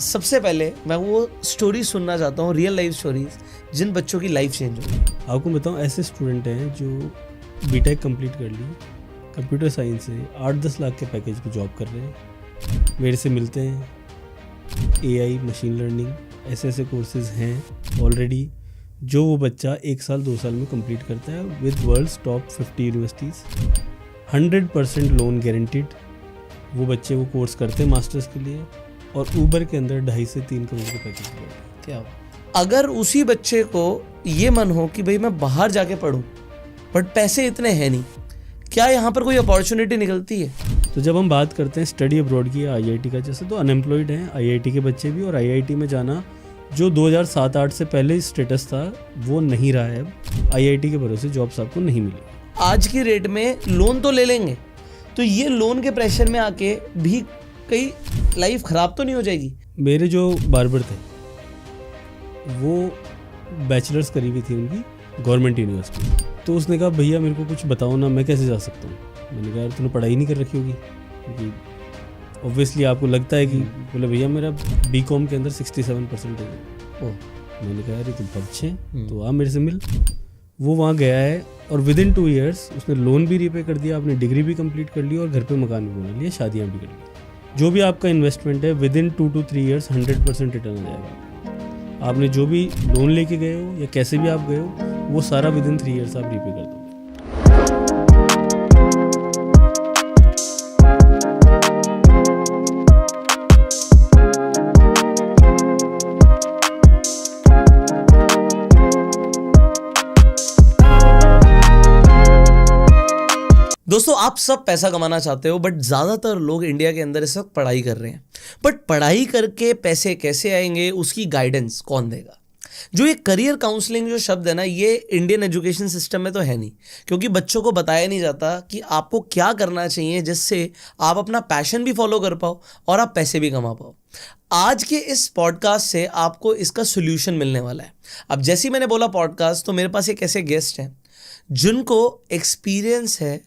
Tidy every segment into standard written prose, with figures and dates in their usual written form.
सबसे पहले मैं वो स्टोरी सुनना चाहता हूँ, रियल लाइफ स्टोरीज जिन बच्चों की लाइफ चेंज हो। आपको बताऊँ, ऐसे स्टूडेंट हैं जो बीटेक कंप्लीट कर ली, कंप्यूटर साइंस से 8-10 लाख के पैकेज पे जॉब कर रहे हैं, मेरे से मिलते हैं। एआई, मशीन लर्निंग, ऐसे कोर्सेज हैं ऑलरेडी जो वो बच्चा 1 साल 2 साल में कंप्लीट करता है with world's top 50 universities. 100% loan guaranteed. वो बच्चे वो कोर्स करते हैं मास्टर्स के लिए और ऊबर के अंदर 2.5 से 3 करोड़ के पैकेज पे। क्या अगर उसी बच्चे को ये मन हो कि भाई मैं बाहर जाके पढूं बट पैसे इतने हैं नहीं, क्या यहाँ पर कोई अपॉर्चुनिटी निकलती है? तो जब हम बात करते हैं स्टडी अब्रॉड की, आईआईटी का, जैसे तो अनएम्प्लॉयड हैं आईआईटी के बच्चे भी, और आईआईटी में जाना जो 2007-8 से पहले स्टेटस था वो नहीं रहा है। आईआईटी के भरोसे जॉब्स आपको नहीं मिली। आज की रेट में लोन तो ले लेंगे, तो ये लोन के प्रेशर में आके भी कई लाइफ खराब तो नहीं हो जाएगी? मेरे जो बार्बर थे वो बैचलर्स करी हुई थी उनकी गवर्नमेंट यूनिवर्सिटी, तो उसने कहा भैया मेरे को कुछ बताओ ना, मैं कैसे जा सकता हूँ। मैंने कहा यार तूने पढ़ाई नहीं कर रखी होगी, क्योंकि ऑब्वियसली आपको लगता है कि, बोले भैया मेरा बीकॉम के अंदर 67% है। मैंने कहा यार ये तो बहुत अच्छे हैं, तो आप मेरे से मिल। वो वहाँ गया है और विद इन 2 ईयर्स उसने लोन भी रीपे कर दिया, अपनी डिग्री भी कंप्लीट कर ली और घर पे मकान भी बना लिया, शादियाँ भी कर ली। जो भी आपका इन्वेस्टमेंट है within 2 to 3 years 100% return आ जाएगा। आपने जो भी लोन लेके गए हो या कैसे भी आप गए हो, वो सारा विद इन 3 ईयर्स आप रीपे कर दो। दोस्तों, आप सब पैसा कमाना चाहते हो, बट ज़्यादातर लोग इंडिया के अंदर इस वक्त पढ़ाई कर रहे हैं। बट पढ़ाई करके पैसे कैसे आएंगे, उसकी गाइडेंस कौन देगा? जो ये करियर काउंसलिंग जो शब्द है ना, ये इंडियन एजुकेशन सिस्टम में तो है नहीं, क्योंकि बच्चों को बताया नहीं जाता कि आपको क्या करना चाहिए जिससे आप अपना पैशन भी फॉलो कर पाओ और आप पैसे भी कमा पाओ। आज के इस पॉडकास्ट से आपको इसका सोल्यूशन मिलने वाला है। अब जैसे ही मैंने बोला पॉडकास्ट, तो मेरे पास एक ऐसे गेस्ट हैं जिनको एक्सपीरियंस है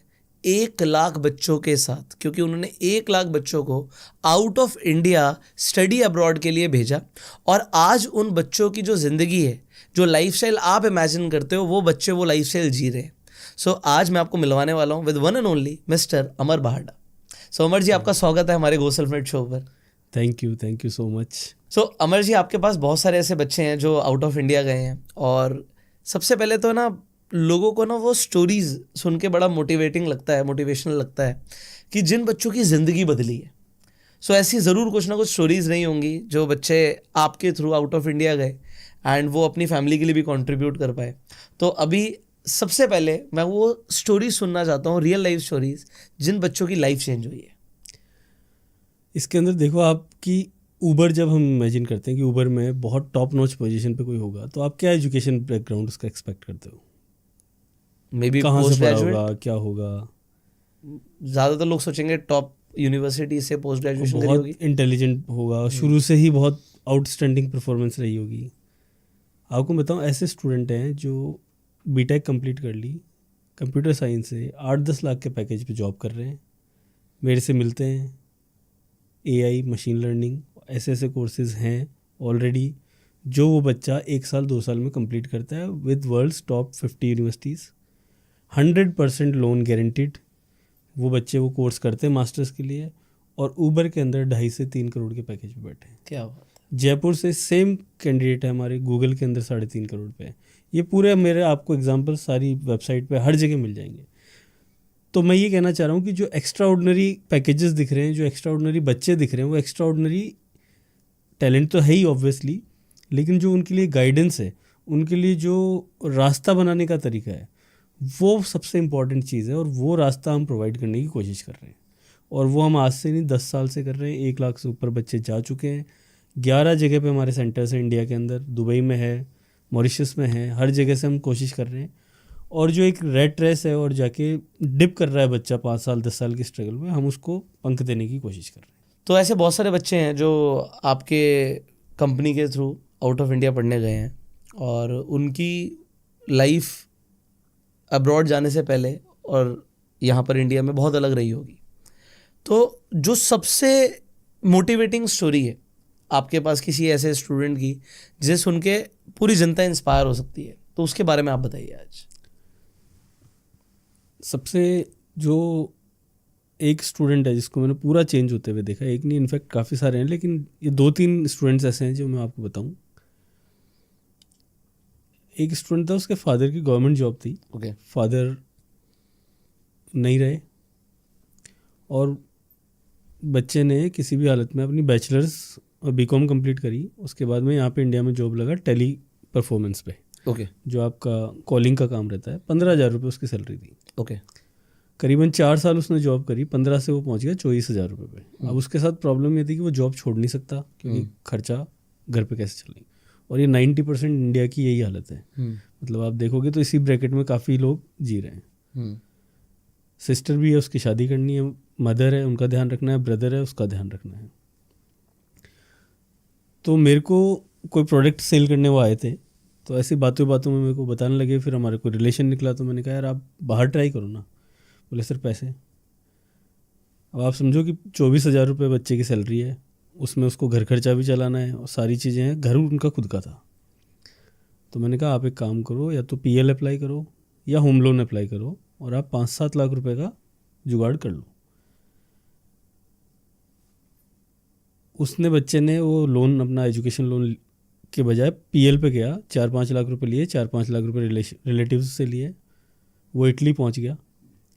1 लाख बच्चों के साथ, क्योंकि उन्होंने 1 लाख बच्चों को out of India study abroad के लिए भेजा, और आज उन बच्चों की जो ज़िंदगी है, जो लाइफस्टाइल आप इमेजिन करते हो, वो बच्चे वो लाइफस्टाइल जी रहे हैं। सो आज मैं आपको मिलवाने वाला हूँ with one and only mister Amar Bahada. So Amar ji, आपका स्वागत है हमारे गो सेल्फ-मेड शो पर। Thank you so much. So Amar ji, आपके पास बहुत सारे ऐसे बच्चे हैं जो आउट ऑफ इंडिया गए हैं, और सबसे पहले तो ना लोगों को ना वो स्टोरीज सुन के बड़ा मोटिवेटिंग लगता है, मोटिवेशनल लगता है कि जिन बच्चों की ज़िंदगी बदली है। सो ऐसी ज़रूर कुछ ना कुछ स्टोरीज़ नहीं होंगी जो बच्चे आपके थ्रू आउट ऑफ इंडिया गए एंड वो अपनी फैमिली के लिए भी कंट्रीब्यूट कर पाए। तो अभी सबसे पहले मैं वो स्टोरी सुनना चाहता हूँ, रियल लाइफ स्टोरीज जिन बच्चों की लाइफ चेंज हुई है। इसके अंदर देखो, आपकी ऊबर, जब हम इमेजिन करते हैं कि ऊबर में बहुत टॉप नॉच पोजीशन पे कोई होगा, तो आप क्या एजुकेशन बैकग्राउंड उसका एक्सपेक्ट करते हो? मे बी कहाँ पोस्ट से पढ़ा ग्रेजुएट, होगा, क्या होगा? ज़्यादातर लोग सोचेंगे टॉप यूनिवर्सिटी से पोस्ट ग्रेजुएशन करी बहुत होगी। इंटेलिजेंट होगा, शुरू से ही बहुत आउटस्टैंडिंग परफॉर्मेंस रही होगी। आपको बताऊँ, ऐसे स्टूडेंट हैं जो बीटेक कंप्लीट कर ली, कंप्यूटर साइंस से 8-10 लाख के पैकेज पे जॉब कर रहे हैं, मेरे से मिलते हैं। एआई, मशीन लर्निंग, ऐसे कोर्सेज हैं ऑलरेडी जो वो बच्चा 1 साल 2 साल में कंप्लीट करता है with world's top 50 universities. 100% loan guaranteed. वो बच्चे वो कोर्स करते हैं मास्टर्स के लिए और ऊबर के अंदर 2.5 से 3 करोड़ के पैकेज पे बैठे हैं। क्या बात है। जयपुर से सेम कैंडिडेट है हमारे, गूगल के अंदर 3.5 करोड़ पे है। ये पूरे मेरे आपको एग्जांपल सारी वेबसाइट पे हर जगह मिल जाएंगे। तो मैं ये कहना चाह रहा हूँ कि जो एक्स्ट्रा ऑर्डिनरी पैकेजेस दिख रहे हैं, जो एक्स्ट्रा ऑर्डिनरी बच्चे दिख रहे हैं, वो एक्स्ट्रा ऑर्डिनरी टैलेंट तो है ही ऑब्वियसली, लेकिन जो उनके लिए गाइडेंस है, उनके लिए जो रास्ता बनाने का तरीका है, वो सबसे इम्पॉर्टेंट चीज़ है, और वो रास्ता हम प्रोवाइड करने की कोशिश कर रहे हैं। और वो हम आज से नहीं 10 साल से कर रहे हैं। 1 लाख से ऊपर बच्चे जा चुके हैं। 11 जगह पे हमारे सेंटर्स हैं इंडिया के अंदर, दुबई में है, मॉरिशस में है, हर जगह से हम कोशिश कर रहे हैं। और जो एक रेड रेस है और जाके डिप कर रहा है बच्चा 5 साल 10 साल की स्ट्रगल में, हम उसको पंख देने की कोशिश कर रहे हैं। तो ऐसे बहुत सारे बच्चे हैं जो आपके कंपनी के थ्रू आउट ऑफ इंडिया पढ़ने गए हैं, और उनकी लाइफ अब्रॉड जाने से पहले और यहाँ पर इंडिया में बहुत अलग रही होगी। तो जो सबसे मोटिवेटिंग स्टोरी है आपके पास किसी ऐसे स्टूडेंट की जिसे सुन के पूरी जनता इंस्पायर हो सकती है, तो उसके बारे में आप बताइए आज। सबसे जो एक स्टूडेंट है जिसको मैंने पूरा चेंज होते हुए देखा, एक नहीं इनफैक्ट काफ़ी सारे हैं, लेकिन ये 2-3 स्टूडेंट्स ऐसे हैं जो मैं आपको बताऊं। एक स्टूडेंट था, उसके फादर की गवर्नमेंट जॉब थी, ओके। फादर नहीं रहे और बच्चे ने किसी भी हालत में अपनी बैचलर्स और बीकॉम कंप्लीट करी। उसके बाद में यहाँ पे इंडिया में जॉब लगा टेली परफॉर्मेंस पे, ओके। जो आपका कॉलिंग का काम रहता है। 15,000 रुपये उसकी सैलरी थी। ओके। करीबन 4 साल उसने जॉब करी, 15 से वो पहुंच गया 24,000 रुपये पे। अब उसके साथ प्रॉब्लम ये थी कि वो जॉब छोड़ नहीं सकता, क्योंकि खर्चा घर पे कैसे चलेंगे। और ये 90% इंडिया की यही हालत है। मतलब आप देखोगे तो इसी ब्रैकेट में काफ़ी लोग जी रहे हैं। सिस्टर भी है, उसकी शादी करनी है, मदर है, उनका ध्यान रखना है, ब्रदर है, उसका ध्यान रखना है। तो मेरे को कोई प्रोडक्ट सेल करने वो आए थे, तो ऐसी बातों बातों में मेरे को बताने लगे। फिर हमारे कोई रिलेशन निकला, तो मैंने कहा यार आप बाहर ट्राई करो ना। बोले सर पैसे। अब आप समझो कि 24,000 रुपये बच्चे की सैलरी है, उसमें उसको घर खर्चा भी चलाना है और सारी चीज़ें हैं। घर उनका खुद का था। तो मैंने कहा आप एक काम करो, या तो PL अप्लाई करो या होम लोन अप्लाई करो, और आप 5-7 लाख रुपए का जुगाड़ कर लो। उसने बच्चे ने वो लोन, अपना एजुकेशन लोन के बजाय PL पे गया, 4-5 लाख रुपए लिए, 4-5 लाख रुपए रिलेटिव्स से लिए। वो इटली पहुंच गया।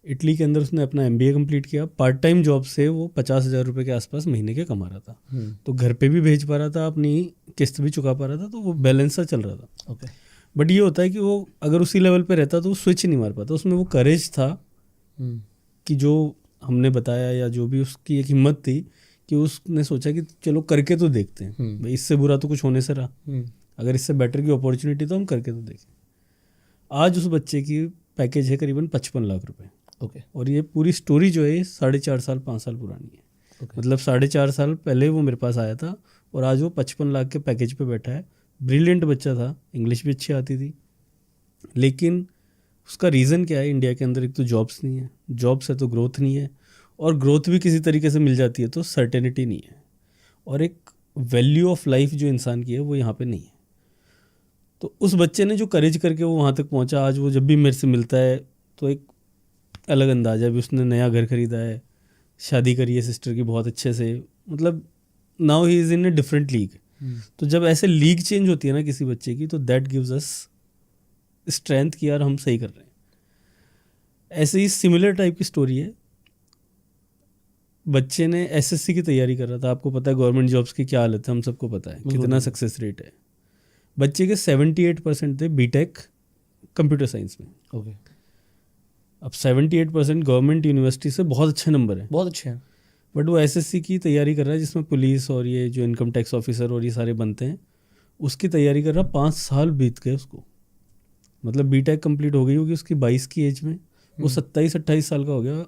इटली के अंदर उसने अपना MBA कंप्लीट किया। पार्ट टाइम जॉब से वो 50,000 रुपये के आसपास महीने के कमा रहा था। तो घर पे भी भेज पा रहा था, अपनी किस्त भी चुका पा रहा था, तो वो बैलेंस सा चल रहा था। ओके। बट ये होता है कि वो अगर उसी लेवल पे रहता तो वो स्विच नहीं मार पाता। उसमें वो करेज था कि जो हमने बताया, या जो भी उसकी एक हिम्मत थी कि उसने सोचा कि चलो करके तो देखते हैं भाई, इससे बुरा तो कुछ होने से रहा। अगर इससे बेटर की अपॉर्चुनिटी तो हम करके तो देखें। आज उस बच्चे की पैकेज है करीबन 55 लाख रुपए। ओके। और ये पूरी स्टोरी जो है 4.5 साल 5 साल पुरानी है। मतलब 4.5 साल पहले वो मेरे पास आया था और आज वो 55 लाख के पैकेज पे बैठा है। ब्रिलियंट बच्चा था, इंग्लिश भी अच्छी आती थी। लेकिन उसका रीज़न क्या है? इंडिया के अंदर एक तो जॉब्स नहीं है, जॉब्स है तो ग्रोथ नहीं है, और ग्रोथ भी किसी तरीके से मिल जाती है तो सर्टेनिटी नहीं है, और एक वैल्यू ऑफ लाइफ जो इंसान की है वो यहाँ पे नहीं है। तो उस बच्चे ने जो करेज करके वो वहाँ तक पहुँचा, आज वो जब भी मेरे से मिलता है तो एक अलग अंदाज़ है। अभी उसने नया घर खरीदा है, शादी करी है सिस्टर की बहुत अच्छे से। मतलब now he is in a different league. तो जब ऐसे लीग चेंज होती है ना किसी बच्चे की, तो दैट गिव्स अस स्ट्रेंथ कि यार हम सही कर रहे हैं। ऐसे ही सिमिलर टाइप की स्टोरी है। बच्चे ने SSC की तैयारी कर रहा था। आपको पता है गवर्नमेंट जॉब्स की क्या हालत है, हम सबको पता है कितना सक्सेस रेट है। बच्चे के 78% थे बीटेक कंप्यूटर साइंस में। ओके। अब 78% गवर्नमेंट यूनिवर्सिटी से बहुत अच्छे नंबर है, बहुत अच्छे हैं। बट वो SSC की तैयारी कर रहा है, जिसमें पुलिस और ये जो इनकम टैक्स ऑफिसर और ये सारे बनते हैं, उसकी तैयारी कर रहा। 5 साल बीत गए उसको। मतलब बीटेक कंप्लीट हो गई होगी उसकी 22 की एज में, वो 27-28 साल का हो गया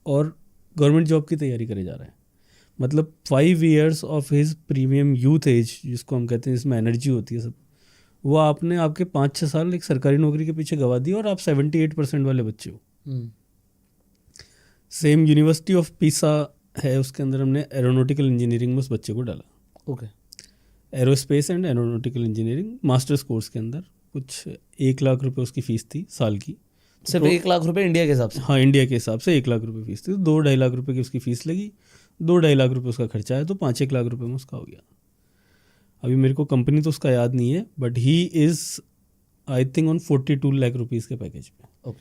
और गवर्नमेंट जॉब की तैयारी करे जा रहा है। मतलब 5 years of his premium youth age, जिसको हम कहते हैं, जिसमें एनर्जी होती है सब, वो आपने आपके 5-6 साल एक सरकारी नौकरी के पीछे गवा दी, और आप 78% वाले बच्चे हो। सेम यूनिवर्सिटी ऑफ पीसा है, उसके अंदर हमने एरोनॉटिकल इंजीनियरिंग में उस बच्चे को डाला। Okay. Aerospace and aeronautical engineering masters course के अंदर। कुछ 1 लाख रुपए उसकी फ़ीस थी साल की। सिर्फ 1 लाख रुपए इंडिया के हिसाब से? हाँ, इंडिया के हिसाब से 1 लाख रुपए फीस थी। तो 2-2.5 लाख रुपए की उसकी फ़ीस लगी, 2-2.5 लाख रुपए उसका खर्चा है, तो 5-1 लाख रुपए में उसका हो गया। अभी मेरे को कंपनी तो उसका याद नहीं है, but he is I think on 42 lakh rupees के पैकेज पे।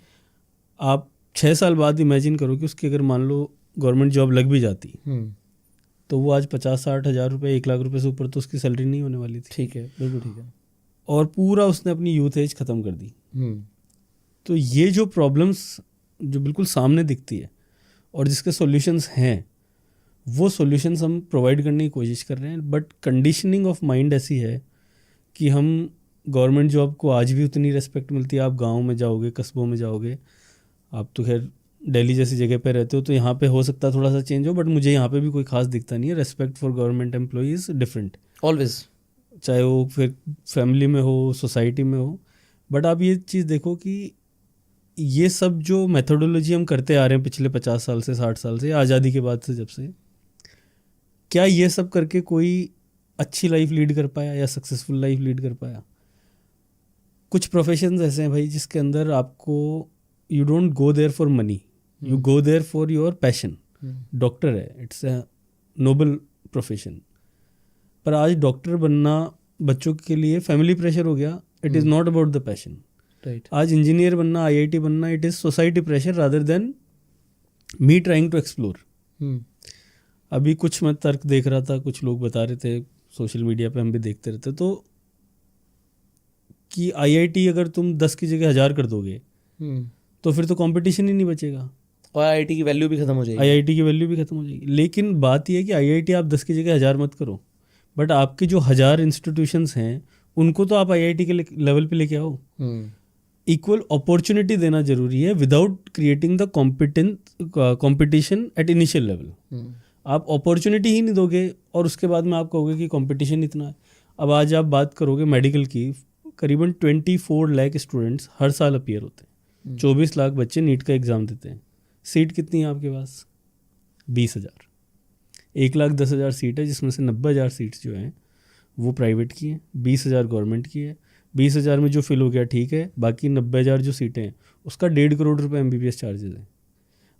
आप 6 साल बाद इमेजिन करो कि उसकी अगर मान लो गवर्नमेंट जॉब लग भी जाती, तो वो आज 50-60 हज़ार रुपये, 1 लाख रुपए से ऊपर तो उसकी सैलरी नहीं होने वाली थी। ठीक है, बिल्कुल ठीक है। और पूरा उसने अपनी यूथ एज ख़त्म कर दी। तो ये जो प्रॉब्लम्स जो बिल्कुल सामने दिखती है और जिसके सॉल्यूशंस हैं, वो सॉल्यूशंस हम प्रोवाइड करने की कोशिश कर रहे हैं। बट कंडीशनिंग ऑफ माइंड ऐसी है कि हम गवर्नमेंट जॉब को आज भी उतनी रेस्पेक्ट मिलती है। आप गांव में जाओगे, कस्बों में जाओगे, आप तो खैर दिल्ली जैसी जगह पे रहते हो, तो यहाँ पे हो सकता है थोड़ा सा चेंज हो, बट मुझे यहाँ पे भी कोई खास दिखता नहीं है। Respect for government employee is different always, चाहे वो फिर फैमिली में हो, सोसाइटी में हो। बट आप ये चीज़ देखो कि ये सब जो मेथोडोलॉजी हम करते आ रहे हैं पिछले 50 साल से, 60 साल से, आज़ादी के बाद से, जब से, क्या ये सब करके कोई अच्छी लाइफ लीड कर पाया या सक्सेसफुल लाइफ लीड कर पाया। कुछ प्रोफेशंस ऐसे हैं भाई जिसके अंदर आपको you don't go there for money, you go there for your passion. Doctor है, इट्स अ नोबल प्रोफेशन, पर आज डॉक्टर बनना बच्चों के लिए फैमिली प्रेशर हो गया। It is not about the passion. Right. आज इंजीनियर बनना, आईआईटी बनना, it is society pressure rather than me trying to explore. अभी कुछ मैं तर्क देख रहा था, कुछ लोग बता रहे थे सोशल मीडिया पे, हम भी देखते रहते, तो कि आईआईटी अगर तुम 10 की जगह 1000 कर दोगे तो फिर तो कंपटीशन ही नहीं बचेगा और आईआईटी की वैल्यू भी खत्म हो जाएगी। आईआईटी की वैल्यू भी खत्म हो जाएगी। लेकिन बात यह है कि आईआईटी आप 10 की जगह 1000 मत करो, बट आपके जो 1000 इंस्टीट्यूशंस हैं उनको तो आप आईआईटी के लेवल पे लेके आओ। इक्वल अपॉर्चुनिटी देना जरूरी है without creating the competition at initial level. आप अपॉर्चुनिटी ही नहीं दोगे और उसके बाद में आप कहोगे कि कंपटीशन इतना है। अब आज आप बात करोगे मेडिकल की, करीबन 24 लाख स्टूडेंट्स हर साल अपीयर होते हैं, 24 लाख बच्चे नीट का एग्ज़ाम देते हैं। सीट कितनी है आपके पास? 20,000। 1,10,000 सीट है, जिसमें से 90,000 सीट्स जो हैं वो प्राइवेट की हैं, 20,000 गवर्नमेंट की है। 20,000 में जो फिल हो गया ठीक है, बाकी 90,000 जो सीटें हैं उसका 1.5 करोड़ रुपए MBBS चार्जेस हैं।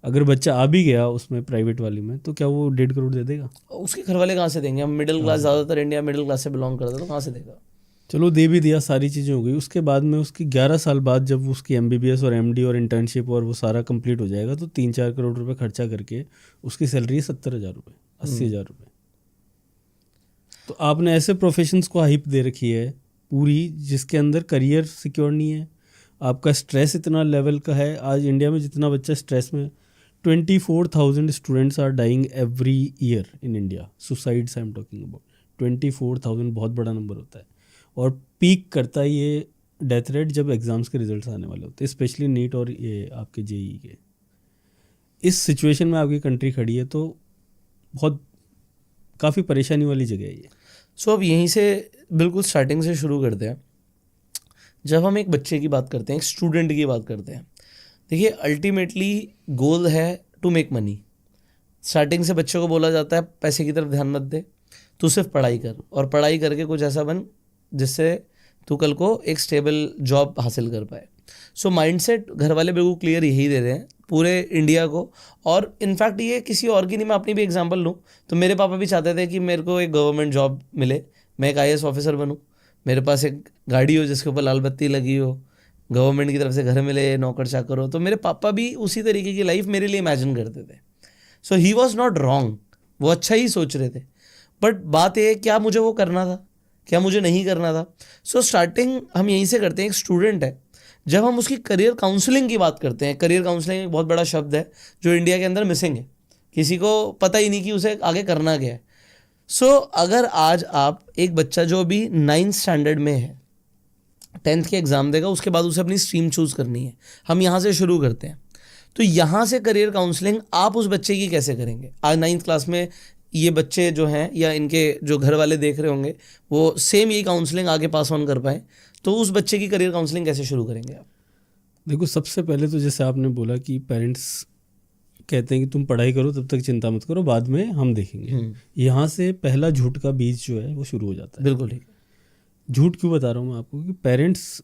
अगर बच्चा आ भी गया उसमें प्राइवेट वाली में तो क्या वो 1.5 करोड़ दे देगा? उसके घर वाले कहाँ से देंगे? हम मिडिल क्लास, ज़्यादातर इंडिया मिडिल क्लास से बिलोंग करते हैं, तो कहाँ से देगा? चलो दे भी दिया, सारी चीज़ें हो गई। उसके बाद में उसकी 11 साल बाद जब उसकी MBBS और MD और इंटर्नशिप और वो सारा कंप्लीट हो जाएगा तो 3-4 करोड़ रुपए खर्चा करके उसकी सैलरी है 70,000 रुपये, 80,000 रुपये। तो आपने ऐसे प्रोफेशंस को हाइप दे रखी है पूरी, जिसके अंदर करियर सिक्योर नहीं है। आपका स्ट्रेस इतना लेवल का है। आज इंडिया में जितना बच्चा स्ट्रेस में, 24,000 students are dying every year in India. Suicides I am talking about 24,000, बहुत बड़ा नंबर होता है। और पीक करता है ये डेथ रेट जब एग्ज़ाम्स के रिजल्ट्स आने वाले होते हैं, स्पेशली नीट और ये आपके JEE के। इस सिचुएशन में आपकी कंट्री खड़ी है तो बहुत काफ़ी परेशानी वाली जगह है ये। सो अब यहीं से बिल्कुल स्टार्टिंग से शुरू करते हैं। जब हम एक बच्चे की बात करते हैं, एक स्टूडेंट की बात करते हैं, देखिए अल्टीमेटली गोल है टू मेक मनी। स्टार्टिंग से बच्चे को बोला जाता है पैसे की तरफ ध्यान मत दे, तू सिर्फ पढ़ाई कर और पढ़ाई करके कुछ ऐसा बन जिससे तू कल को एक स्टेबल जॉब हासिल कर पाए। सो माइंडसेट घर वाले बिल्कुल क्लियर यही दे रहे हैं पूरे इंडिया को। और इनफैक्ट ये किसी और की नहीं, मैं अपनी भी एग्जांपल लूँ तो मेरे पापा भी चाहते थे कि मेरे को एक गवर्नमेंट जॉब मिले, मैं एक IAS ऑफिसर बनूँ, मेरे पास एक गाड़ी हो जिसके ऊपर लाल बत्ती लगी हो, गवर्नमेंट की तरफ से घर मिले, नौकर चाकर हो। तो मेरे पापा भी उसी तरीके की लाइफ मेरे लिए इमेजिन करते थे। सो ही वॉज नॉट रॉन्ग, वो अच्छा ही सोच रहे थे। बट बात ये, क्या मुझे वो करना था, क्या मुझे नहीं करना था? सो स्टार्टिंग हम यहीं से करते हैं। एक स्टूडेंट है, जब हम उसकी करियर काउंसलिंग की बात करते हैं, करियर काउंसलिंग एक बहुत बड़ा शब्द है जो इंडिया के अंदर मिसिंग है, किसी को पता ही नहीं कि उसे आगे करना क्या है। सो अगर आज आप एक बच्चा जो अभी 9th स्टैंडर्ड में है, 10th के एग्ज़ाम देगा, उसके बाद उसे अपनी स्ट्रीम चूज़ करनी है, हम यहाँ से शुरू करते हैं। तो यहाँ से करियर काउंसलिंग आप उस बच्चे की कैसे करेंगे? आज 9th क्लास में ये बच्चे जो हैं या इनके जो घर वाले देख रहे होंगे वो सेम यही काउंसलिंग आगे पास ऑन कर पाए, तो उस बच्चे की करियर काउंसलिंग कैसे शुरू करेंगे आप? देखो, सबसे पहले तो जैसे आपने बोला कि पेरेंट्स कहते हैं कि तुम पढ़ाई करो, तब तक चिंता मत करो, बाद में हम देखेंगे। यहाँ से पहला झूठ का बीज जो है वो शुरू हो जाता है। बिल्कुल ठीक। झूठ क्यों बता रहा हूँ मैं आपको कि पेरेंट्स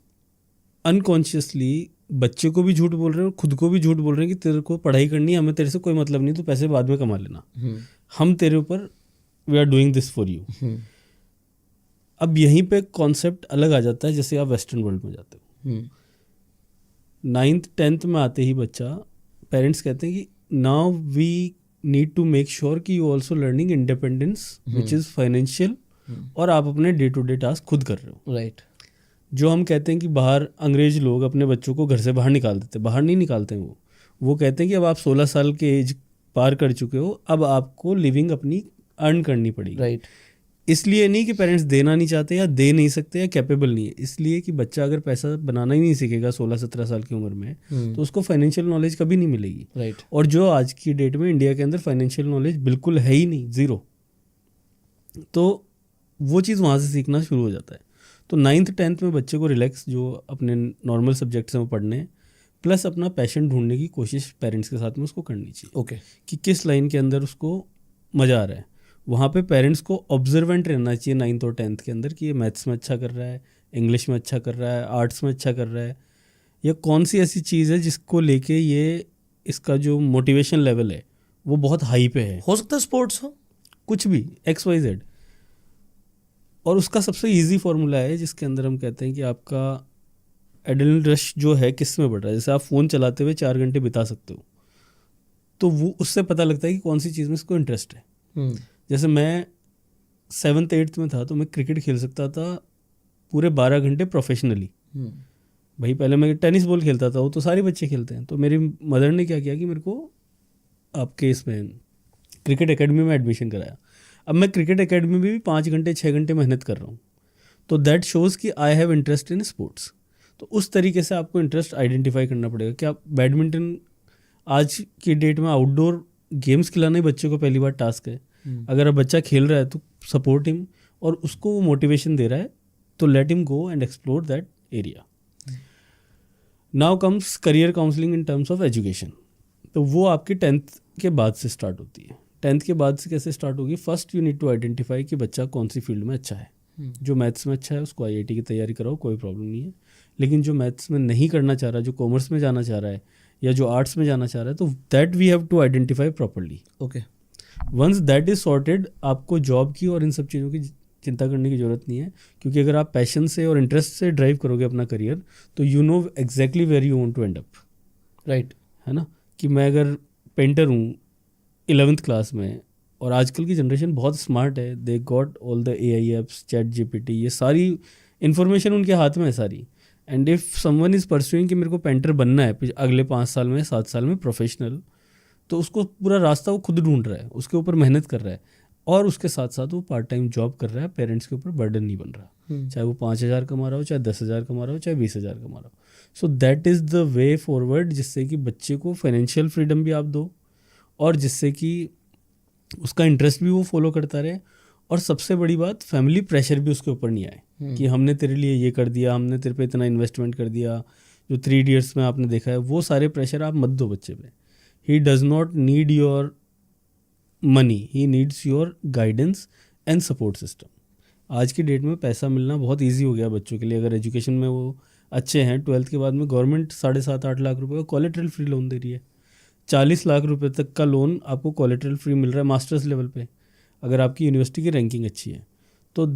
अनकॉन्शियसली बच्चे को भी झूठ बोल रहे हैं और खुद को भी झूठ बोल रहे हैं कि तेरे को पढ़ाई करनी है, हमें तेरे से कोई मतलब नहीं, तो पैसे बाद में कमा लेना, हम तेरे ऊपर we are doing this for you. अब यहीं पे कॉन्सेप्ट अलग आ जाता है जैसे आप वेस्टर्न वर्ल्ड में जाते हो। 9th 10th में आते ही बच्चा, पेरेंट्स कहते हैं कि now we need to make sure कि you also learning independence which is financial, और आप अपने डे टू डे टास्क खुद कर रहे हो। राइट। जो हम कहते हैं कि बाहर अंग्रेज लोग अपने बच्चों को घर से बाहर निकाल देते, बाहर नहीं निकालते हैं वो कहते हैं कि अब आप 16 साल के एज पार कर चुके हो, अब आपको लिविंग अपनी अर्न करनी पड़ेगी। राइट। इसलिए नहीं कि पेरेंट्स देना नहीं चाहते या दे नहीं सकते या कैपेबल नहीं है, इसलिए कि बच्चा अगर पैसा बनाना ही नहीं सीखेगा 16-17 साल की उम्र में तो उसको फाइनेंशियल नॉलेज कभी नहीं मिलेगी। राइट। और जो आज की डेट में इंडिया के अंदर फाइनेंशियल नॉलेज बिल्कुल है ही नहीं, ज़ीरो, तो वो चीज़ वहाँ से सीखना शुरू हो जाता है। तो 9th 10th में बच्चे को रिलैक्स जो अपने नॉर्मल सब्जेक्ट्स हैं वो पढ़ने, प्लस अपना पैशन ढूंढने की कोशिश पेरेंट्स के साथ में उसको करनी चाहिए। ओके। कि किस लाइन के अंदर उसको मज़ा आ रहा है। वहाँ पे पेरेंट्स को ऑब्जर्वेंट रहना चाहिए 9th और 10th के अंदर कि ये मैथ्स में अच्छा कर रहा है, इंग्लिश में अच्छा कर रहा है, आर्ट्स में अच्छा कर रहा है, या कौन सी ऐसी चीज़ है जिसको लेके ये इसका जो मोटिवेशन लेवल है वो बहुत हाई पे है। हो सकता है स्पोर्ट्स हो, कुछ भी XYZ। और उसका सबसे इजी फॉर्मूला है जिसके अंदर हम कहते हैं कि आपका एड्रेनलिन रश जो है किस में बढ़ रहा है। जैसे आप फ़ोन चलाते हुए 4 घंटे बिता सकते हो, तो वो उससे पता लगता है कि कौन सी चीज़ में इसको इंटरेस्ट है। जैसे मैं 7th 8th में था तो मैं क्रिकेट खेल सकता था पूरे 12 घंटे प्रोफेशनली। भाई पहले मैं टेनिस बॉल खेलता था, वो तो सारे बच्चे खेलते हैं। तो मेरी मदर ने क्या किया कि मेरे को आपके इसमें क्रिकेट एकेडमी में एडमिशन कराया। अब मैं क्रिकेट एकेडमी में भी 5 घंटे 6 घंटे मेहनत कर रहा हूँ। तो दैट शोज़ कि I have interest in sports. तो उस तरीके से आपको इंटरेस्ट आइडेंटिफाई करना पड़ेगा कि आप बैडमिंटन, आज की डेट में आउटडोर गेम्स खिलाना ही बच्चे को पहली बार टास्क है। अगर अब बच्चा खेल रहा है तो सपोर्ट हिम, और उसको वो मोटिवेशन दे रहा है तो let him go and explore that area. Now comes career counselling in terms of education. तो वो आपकी 10th के बाद से स्टार्ट होती है। 10th के बाद से कैसे स्टार्ट होगी? First you need to identify कि बच्चा कौन सी फील्ड में अच्छा है। जो मैथ्स में अच्छा है उसको IIT की तैयारी कराओ, कोई प्रॉब्लम नहीं है। लेकिन जो मैथ्स में नहीं करना चाह रहा, जो कॉमर्स में जाना चाह रहा है या जो आर्ट्स में जाना चाह रहा है, तो that we have to identify properly. Okay, once that is sorted, आपको जॉब की और इन सब चीज़ों की चिंता करने की ज़रूरत नहीं है, क्योंकि अगर आप पैशन से और इंटरेस्ट से ड्राइव करोगे अपना करियर तो you know exactly where you want to end up. Right, है ना? कि मैं अगर पेंटर हूँ 11th क्लास में, और आजकल की जनरेशन बहुत स्मार्ट है, they got all the AI apps, ChatGPT, ये सारी इन्फॉर्मेशन उनके हाथ में है सारी। And if someone is pursuing कि मेरे को पेंटर बनना है अगले 5 साल में 7 साल में प्रोफेशनल, तो उसको पूरा रास्ता वो खुद ढूंढ रहा है, उसके ऊपर मेहनत कर रहा है, और उसके साथ साथ वो पार्ट टाइम जॉब कर रहा है। पेरेंट्स के ऊपर बर्डन नहीं बन रहा, चाहे वो 5,000 कमा रहा हो, चाहे 10,000 कमा रहा हो, चाहे 20,000 कमा रहा हो। So that is the way forward, जिससे कि बच्चे को फाइनेंशियल फ्रीडम भी आप दो, और जिससे कि उसका इंटरेस्ट भी वो फॉलो करता रहे, और सबसे बड़ी बात फैमिली प्रेशर भी उसके ऊपर नहीं आए कि हमने तेरे लिए ये कर दिया, हमने तेरे पे इतना इन्वेस्टमेंट कर दिया। जो 3 इडियट्स में आपने देखा है, वो सारे प्रेशर आप मत दो बच्चे पे। He does not need your money, he needs your guidance and support system. आज की डेट में पैसा मिलना बहुत ईजी हो गया बच्चों के लिए। अगर एजुकेशन में वो अच्छे हैं, 12th के बाद में गवर्नमेंट 7.5-8 लाख रुपए का कोलेटरल फ्री लोन दे रही है। 40 लाख रुपए तक का लोन आपको कोलेटरल फ्री मिल रहा है मास्टर्स लेवल पे, अगर आपकी यूनिवर्सिटी की रैंकिंग अच्छी है। तो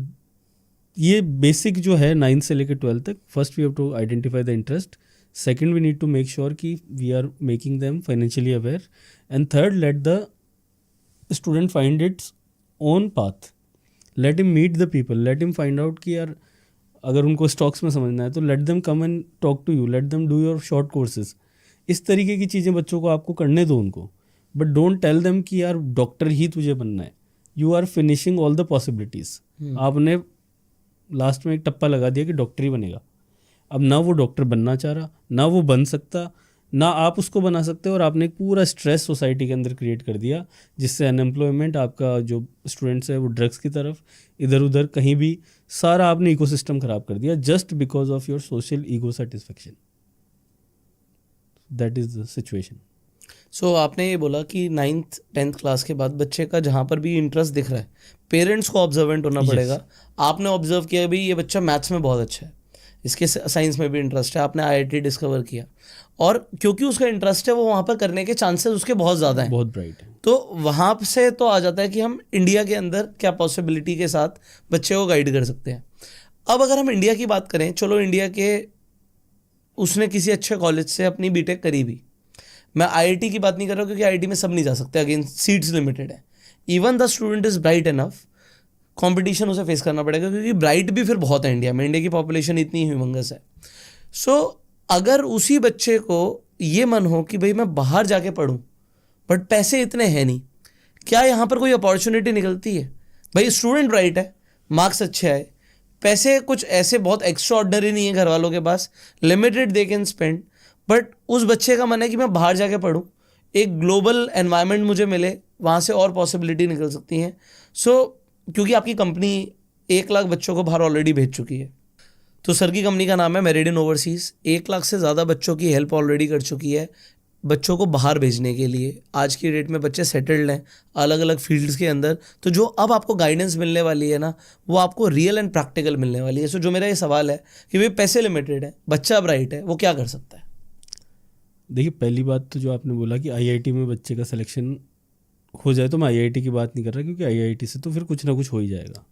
ये बेसिक जो है 9th से लेकर 12th तक, first we have to identify the interest, second we need to make sure कि we are making them financially aware, and third let the student find its own path, let him meet the people, let him find out कि यार अगर उनको stocks में समझना है तो let them come and talk to you, let them do your short courses. इस तरीके की चीज़ें बच्चों को आपको करने दो उनको, बट डोंट टेल देम कि यार डॉक्टर ही तुझे बनना है। You are finishing all the possibilities. आपने लास्ट में एक टप्पा लगा दिया कि डॉक्टर ही बनेगा। अब ना वो डॉक्टर बनना चाह रहा, ना वो बन सकता, ना आप उसको बना सकते, और आपने एक पूरा स्ट्रेस सोसाइटी के अंदर क्रिएट कर दिया, जिससे अनएम्प्लॉयमेंट, आपका जो स्टूडेंट्स है वो ड्रग्स की तरफ, इधर उधर कहीं भी, सारा आपने इकोसिस्टम खराब कर दिया just because of your social ego satisfaction. That is the situation. So आपने ये बोला कि 9th 10th क्लास के बाद बच्चे का जहाँ पर भी इंटरेस्ट दिख रहा है, पेरेंट्स को ऑब्जर्वेंट होना पड़ेगा। आपने ऑब्जर्व किया भाई ये बच्चा मैथ्स में बहुत अच्छा है, इसके साइंस में भी इंटरेस्ट है, आपने IIT डिस्कवर किया, और क्योंकि उसका इंटरेस्ट है वो वहाँ पर करने के चांसेस उसके बहुत ज़्यादा हैं, बहुत ब्राइट है। तो वहाँ से तो आ जाता है कि हम इंडिया के अंदर क्या पॉसिबिलिटी के साथ बच्चे को गाइड कर सकते हैं। अब अगर हम इंडिया की बात करें, चलो इंडिया के उसने किसी अच्छे कॉलेज से अपनी बीटेक करी भी, मैं IIT की बात नहीं कर रहा क्योंकि IIT में सब नहीं जा सकते, अगेन सीट्स लिमिटेड है। Even the student is bright enough, competition उसे फेस करना पड़ेगा क्योंकि ब्राइट भी फिर बहुत है इंडिया में, इंडिया की पॉपुलेशन इतनी ह्यूमंगस है। सो अगर उसी बच्चे को ये मन हो कि भाई मैं बाहर जाके पढूं बट पैसे इतने हैं नहीं, क्या यहाँ पर कोई अपॉर्चुनिटी निकलती है? भाई स्टूडेंट ब्राइट है, मार्क्स अच्छे आए, पैसे कुछ ऐसे बहुत एक्स्ट्रा ऑर्डिनरी नहीं है घर वालों के पास, limited they can spend, but उस बच्चे का मन है कि मैं बाहर जाके पढूं, एक ग्लोबल एनवायरनमेंट मुझे मिले, वहाँ से और पॉसिबिलिटी निकल सकती हैं। सो क्योंकि आपकी कंपनी 1 लाख बच्चों को बाहर ऑलरेडी भेज चुकी है, तो सर की कंपनी का नाम है मेरिडियन ओवरसीज़, 1 लाख से ज़्यादा बच्चों की हेल्प ऑलरेडी कर चुकी है बच्चों को बाहर भेजने के लिए, आज की डेट में बच्चे सेटल्ड हैं अलग अलग फील्ड्स के अंदर, तो जो अब आपको गाइडेंस मिलने वाली है ना, वो आपको रियल एंड प्रैक्टिकल मिलने वाली है। सो जो मेरा ये सवाल है कि भाई पैसे लिमिटेड है, बच्चा ब्राइट है, वो क्या कर सकता है? देखिए, पहली बात तो जो आपने बोला कि आईआईटी में बच्चे का सिलेक्शन हो जाए, तो मैं आईआईटी की बात नहीं कर रहा, क्योंकि आईआईटी से तो फिर कुछ ना कुछ हो ही जाएगा।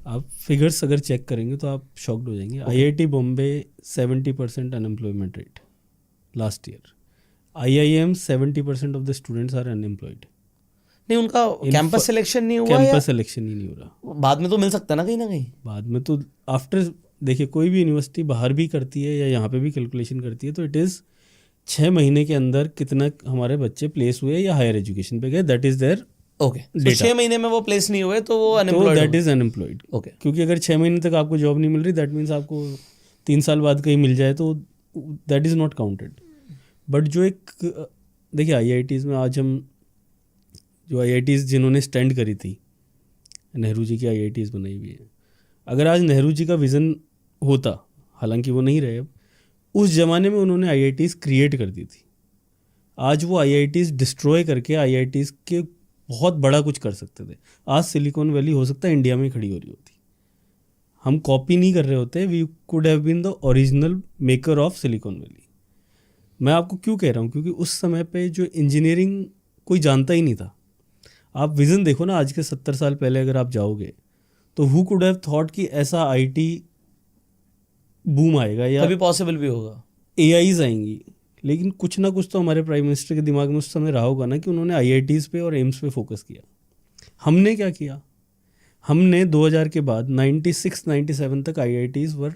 आप फिगर्स अगर चेक करेंगे तो आप शॉक्ड हो जाएंगे। IIT Bombay 70% unemployment rate last year. IIM 70% of the students are unemployed. नहीं, उनका कैंपस सिलेक्शन नहीं हुआ या कैंपस सिलेक्शन ही नहीं हो रहा। बाद में तो मिल सकता है ना कहीं ना कहीं? बाद में तो आफ्टर, देखिए कोई भी यूनिवर्सिटी बाहर भी करती है या यहाँ पे भी कैलकुलेशन करती है, तो इट इज़ 6 महीने के अंदर कितना हमारे बच्चे प्लेस हुए या हायर एजुकेशन पे गए, दैट इज़ देयर ओके। 6 महीने में वो प्लेस नहीं हुए तो वो unemployed, that is unemployed. Okay. क्योंकि अगर 6 महीने तक आपको जॉब नहीं मिल रही, दैट मीन्स आपको 3 साल बाद कहीं मिल जाए तो that is not counted. But जो एक, देखिए IITs में आज हम, जो IITs जिन्होंने स्टैंड करी थी, नेहरू जी की IITs बनाई हुई है, अगर आज नेहरू जी का विज़न होता, हालांकि वो नहीं रहे अब, उस ज़माने में उन्होंने IITs क्रिएट कर दी थी। आज वो IITs डिस्ट्रॉय करके IITs के बहुत बड़ा कुछ कर सकते थे। आज सिलिकॉन वैली हो सकता है इंडिया में खड़ी हो रही होती। हम कॉपी नहीं कर रहे होते, we could have been the original maker of Silicon Valley. मैं आपको क्यों कह रहा हूँ, क्योंकि उस समय पे जो इंजीनियरिंग कोई जानता ही नहीं था। आप विज़न देखो ना, आज के 70 साल पहले अगर आप जाओगे तो हु कुड हैव थॉट कि ऐसा IT बूम आएगा या कभी पॉसिबल भी होगा, AIs आएंगी। लेकिन कुछ ना कुछ तो हमारे प्राइम मिनिस्टर के दिमाग में उस समय रहा होगा ना, कि उन्होंने IITs पे और एम्स पे फोकस किया। हमने क्या किया, हमने 2000 के बाद 96-97 तक IITs were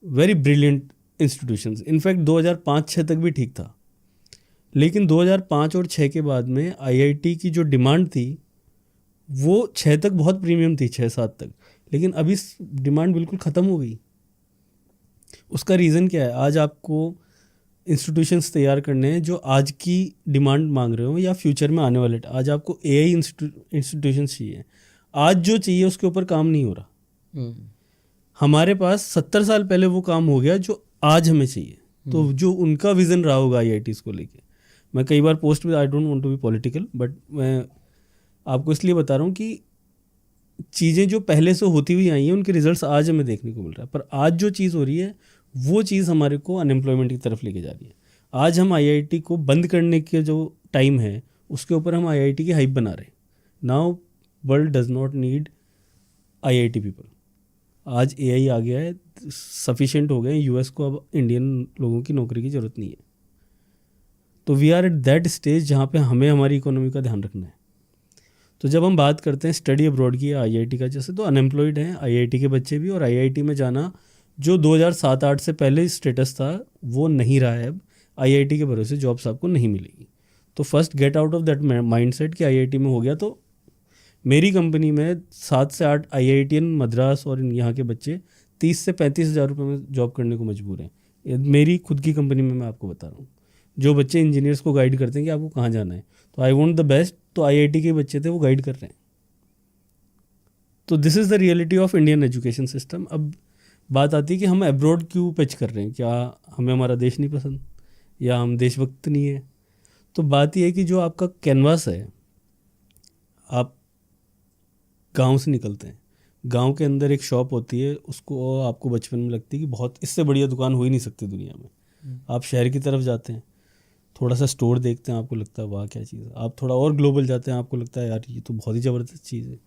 very brilliant institutions. In fact 2005-6 तक भी ठीक था, लेकिन 2005 और 6 के बाद में IIT की जो डिमांड थी वो 6 तक बहुत प्रीमियम थी, 6-7 तक, लेकिन अभी डिमांड बिल्कुल ख़त्म हो गई। उसका रीज़न क्या है? आज आपको इंस्टीट्यूशंस तैयार करने हैं जो आज की डिमांड मांग रहे हो या फ्यूचर में आने वाले। आज आपको AI इंस्टीट्यूशंस चाहिए, आज जो चाहिए उसके ऊपर काम नहीं हो रहा। हमारे पास 70 साल पहले वो काम हो गया जो आज हमें चाहिए। तो जो उनका विज़न रहा होगा IITs को लेके, मैं कई बार पोस्ट में, I don't want to be political, but मैं आपको इसलिए बता रहा हूँ कि चीज़ें जो पहले से होती हुई आई हैं उनके रिजल्ट्स आज हमें देखने को मिल रहा है। पर आज जो चीज़ हो रही है वो चीज़ हमारे को अनएम्प्लॉयमेंट की तरफ लेके जा रही है। आज हम IIT को बंद करने के जो टाइम है उसके ऊपर हम IIT की हाइप बना रहे हैं। Now world does not need IIT people. आज AI आ गया है, सफिशिएंट हो गए हैं। US को अब इंडियन लोगों की नौकरी की ज़रूरत नहीं है। तो we are at that stage जहाँ पे हमें हमारी इकोनॉमी का ध्यान रखना है। तो जब हम बात करते हैं स्टडी अब्रॉड की या IIT का, जैसे तो अनएम्प्लॉयड हैं IIT के बच्चे भी, और IIT में जाना जो 2007-8 से पहले स्टेटस था वो नहीं रहा है। अब IIT के भरोसे जॉब्स आपको नहीं मिलेगी। तो first get out of that mindset कि IIT में हो गया तो मेरी कंपनी में 7 से 8 IITian मद्रास और यहाँ के बच्चे 30 से 35 हज़ार रुपये में जॉब करने को मजबूर हैं। ये मेरी खुद की कंपनी में मैं आपको बता रहा हूँ। जो बच्चे इंजीनियर्स को गाइड करते हैं कि आपको कहाँ जाना है, तो आई वांट द बेस्ट, तो IIT के बच्चे थे वो गाइड कर रहे हैं। तो this is the reality of Indian education system. अब बात आती है कि हम अब्रॉड क्यों पिच कर रहे हैं, क्या हमें हमारा देश नहीं पसंद या हम देशभक्त नहीं है? तो बात यह है कि जो आपका कैनवास है, आप गांव से निकलते हैं, गांव के अंदर एक शॉप होती है, उसको आपको बचपन में लगती है कि बहुत इससे बढ़िया दुकान हो ही नहीं सकती दुनिया में। आप शहर की तरफ जाते हैं, थोड़ा सा स्टोर देखते हैं, आपको लगता है वाह क्या चीज़ है। आप थोड़ा और ग्लोबल जाते हैं, आपको लगता है यार ये तो बहुत ही ज़बरदस्त चीज़ है।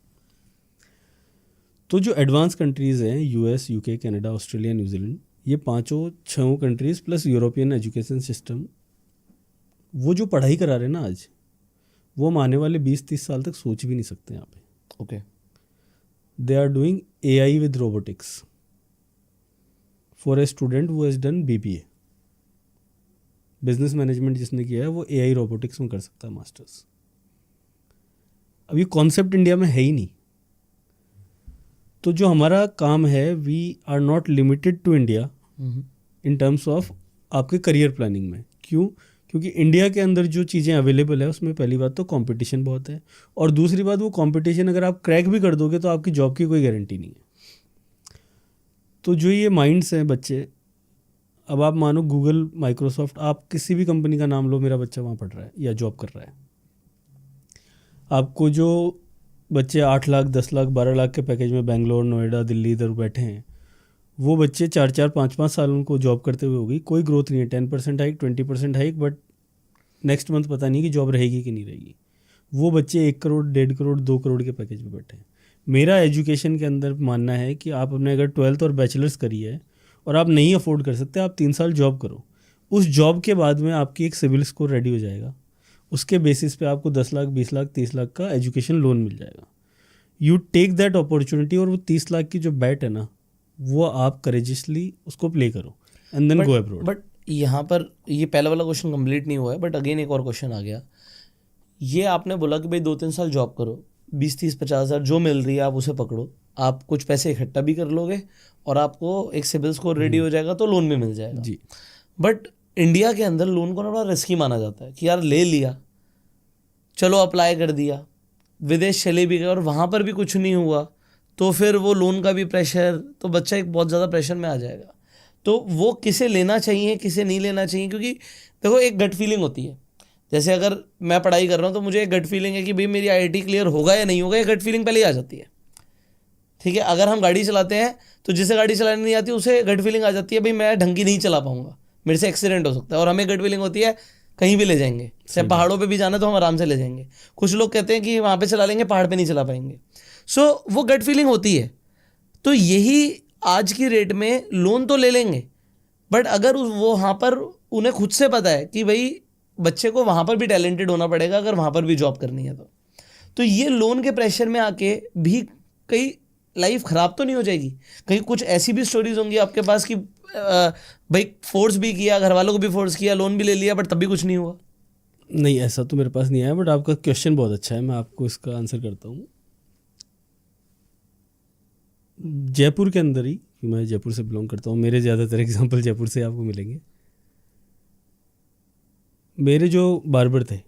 तो जो एडवांस कंट्रीज़ हैं, US, UK, Canada, Australia, New Zealand, ये 5-6 countries plus European education system, वो जो पढ़ाई करा रहे हैं ना आज, वो हम आने वाले 20-30 साल तक सोच भी नहीं सकते यहाँ पे। Okay. They are doing AI with robotics for a student who has done BBA। Business management जिसने किया है वो AI रोबोटिक्स में कर सकता है मास्टर्स। अब ये कॉन्सेप्ट इंडिया में है ही नहीं। तो जो हमारा काम है, we are not limited to India in terms of आपके करियर प्लानिंग में। क्यों? क्योंकि इंडिया के अंदर जो चीज़ें अवेलेबल है उसमें पहली बात तो कंपटीशन बहुत है, और दूसरी बात वो कंपटीशन अगर आप क्रैक भी कर दोगे तो आपकी जॉब की कोई गारंटी नहीं है। तो जो ये माइंड्स हैं बच्चे, अब आप मानो गूगल, माइक्रोसॉफ्ट, आप किसी भी कंपनी का नाम लो, मेरा बच्चा वहाँ पढ़ रहा है या जॉब कर रहा है। आपको जो बच्चे 8 लाख 10 लाख 12 लाख के पैकेज में बेंगलोर, नोएडा, दिल्ली इधर बैठे हैं, वो बच्चे 4-4 5-5 साल उनको जॉब करते हुए होगी, कोई ग्रोथ नहीं है, 10% hike 20% hike, but next month पता नहीं कि जॉब रहेगी कि नहीं रहेगी। वो बच्चे 1 करोड़ 1.5 करोड़ 2 करोड़ के पैकेज में बैठे हैं। मेरा एजुकेशन के अंदर मानना है कि आप अपने अगर 12th और बैचलर्स करी है और आप नहीं अफोर्ड कर सकते, आप 3 साल जॉब करो। उस जॉब के बाद में आपकी एक सिविल स्कोर रेडी हो जाएगा, उसके बेसिस पे आपको 10 लाख 20 लाख 30 लाख का एजुकेशन लोन मिल जाएगा। यू टेक दैट अपॉर्चुनिटी, और वो 30 लाख की जो बैट है ना, वो आप करेजियसली उसको प्ले करो and then go abroad. But यहाँ पर ये पहला वाला क्वेश्चन कंप्लीट नहीं हुआ है, बट अगेन एक और क्वेश्चन आ गया। ये आपने बोला कि भाई 2-3 साल जॉब करो, 20-30-50 हज़ार जो मिल रही है आप उसे पकड़ो, आप कुछ पैसे इकट्ठा भी कर लोगे और आपको एक सिबिल स्कोर रेडी हो जाएगा तो लोन भी मिल जाएगा जी। बट इंडिया के अंदर लोन को ना बड़ा रिस्की माना जाता है कि यार ले लिया, चलो अप्लाई कर दिया, विदेश चले भी गए और वहाँ पर भी कुछ नहीं हुआ तो फिर वो लोन का भी प्रेशर, तो बच्चा एक बहुत ज़्यादा प्रेशर में आ जाएगा। तो वो किसे लेना चाहिए किसे नहीं लेना चाहिए, क्योंकि देखो एक गट फीलिंग होती है। जैसे अगर मैं पढ़ाई कर रहा हूँ तो मुझे एक गट फीलिंग है कि भाई मेरी आईआईटी क्लियर होगा या नहीं होगा, ये गट फीलिंग पहले ही आ जाती है। ठीक है, अगर हम गाड़ी चलाते हैं तो जिसे गाड़ी चलानी नहीं आती उसे गट फीलिंग आ जाती है भाई मैं ढंग की नहीं चला पाऊंगा, मेरे से एक्सीडेंट हो सकता है। और हमें गट फीलिंग होती है कहीं भी ले जाएंगे, चाहे पहाड़ों पे भी जाना तो हम आराम से ले जाएंगे। कुछ लोग कहते हैं कि वहाँ पे चला लेंगे, पहाड़ पे नहीं चला पाएंगे। सो वो गट फीलिंग होती है। तो यही आज की रेट में लोन तो ले लेंगे, बट अगर वो वहाँ पर उन्हें खुद से पता है कि भाई बच्चे को वहाँ पर भी टैलेंटेड होना पड़ेगा अगर वहाँ पर भी जॉब करनी है तो ये लोन के प्रेशर में आके भी कई लाइफ ख़राब तो नहीं हो जाएगी? कहीं कुछ ऐसी भी स्टोरीज होंगी आपके पास कि भाई फोर्स भी किया, घर वालों को भी फोर्स किया, लोन भी ले लिया, बट तब भी कुछ नहीं हुआ? नहीं, ऐसा तो मेरे पास नहीं आया, बट आपका क्वेश्चन बहुत अच्छा है, मैं आपको इसका आंसर करता हूँ। जयपुर के अंदर ही, मैं जयपुर से बिलोंग करता हूँ, मेरे ज़्यादातर एग्जांपल जयपुर से आपको मिलेंगे। मेरे जो बार्बर थे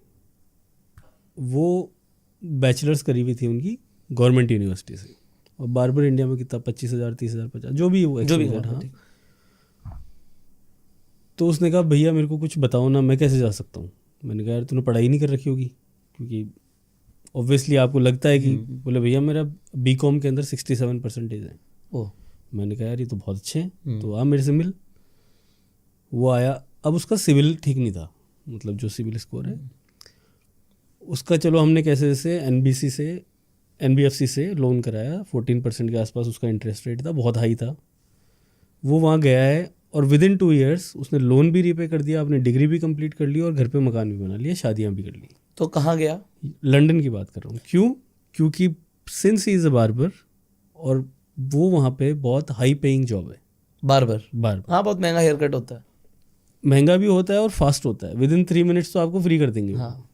वो बैचलर्स करी हुई थी उनकी गवर्नमेंट यूनिवर्सिटी से, और बार्बर इंडिया में कितना 25,000 30,000 50 जो भी वो जो भी हाँ। तो उसने कहा भैया मेरे को कुछ बताओ ना, मैं कैसे जा सकता हूँ। मैंने कहा यार तूने पढ़ाई नहीं कर रखी होगी, क्योंकि ऑब्वियसली आपको लगता है कि बोले भैया मेरा बीकॉम के अंदर 67% है। ओह, मैंने कहा यार ये तो बहुत अच्छे हैं, तो आप मेरे से मिल। वो आया, अब उसका सिविल ठीक नहीं था, मतलब जो सिविल स्कोर है उसका, चलो हमने कैसे जैसे NBFC से लोन कराया, 14% के आसपास उसका इंटरेस्ट रेट था, बहुत हाई था। वो वहाँ गया है और विद इन 2 ईयर्स उसने लोन भी रीपे कर दिया, अपनी डिग्री भी कंप्लीट कर ली और घर पे मकान भी बना लिया, शादियाँ भी कर ली। तो कहाँ गया? लंदन की बात कर रहा हूँ। क्यों? क्योंकि since he is a barber, और वो वहाँ पे बहुत हाई पेइंग जॉब है बार्बर। हाँ, बहुत महंगा हेयर कट होता है, महंगा भी होता है और फास्ट होता है, विद इन 3 मिनट्स तो आपको फ्री कर देंगे। हाँ।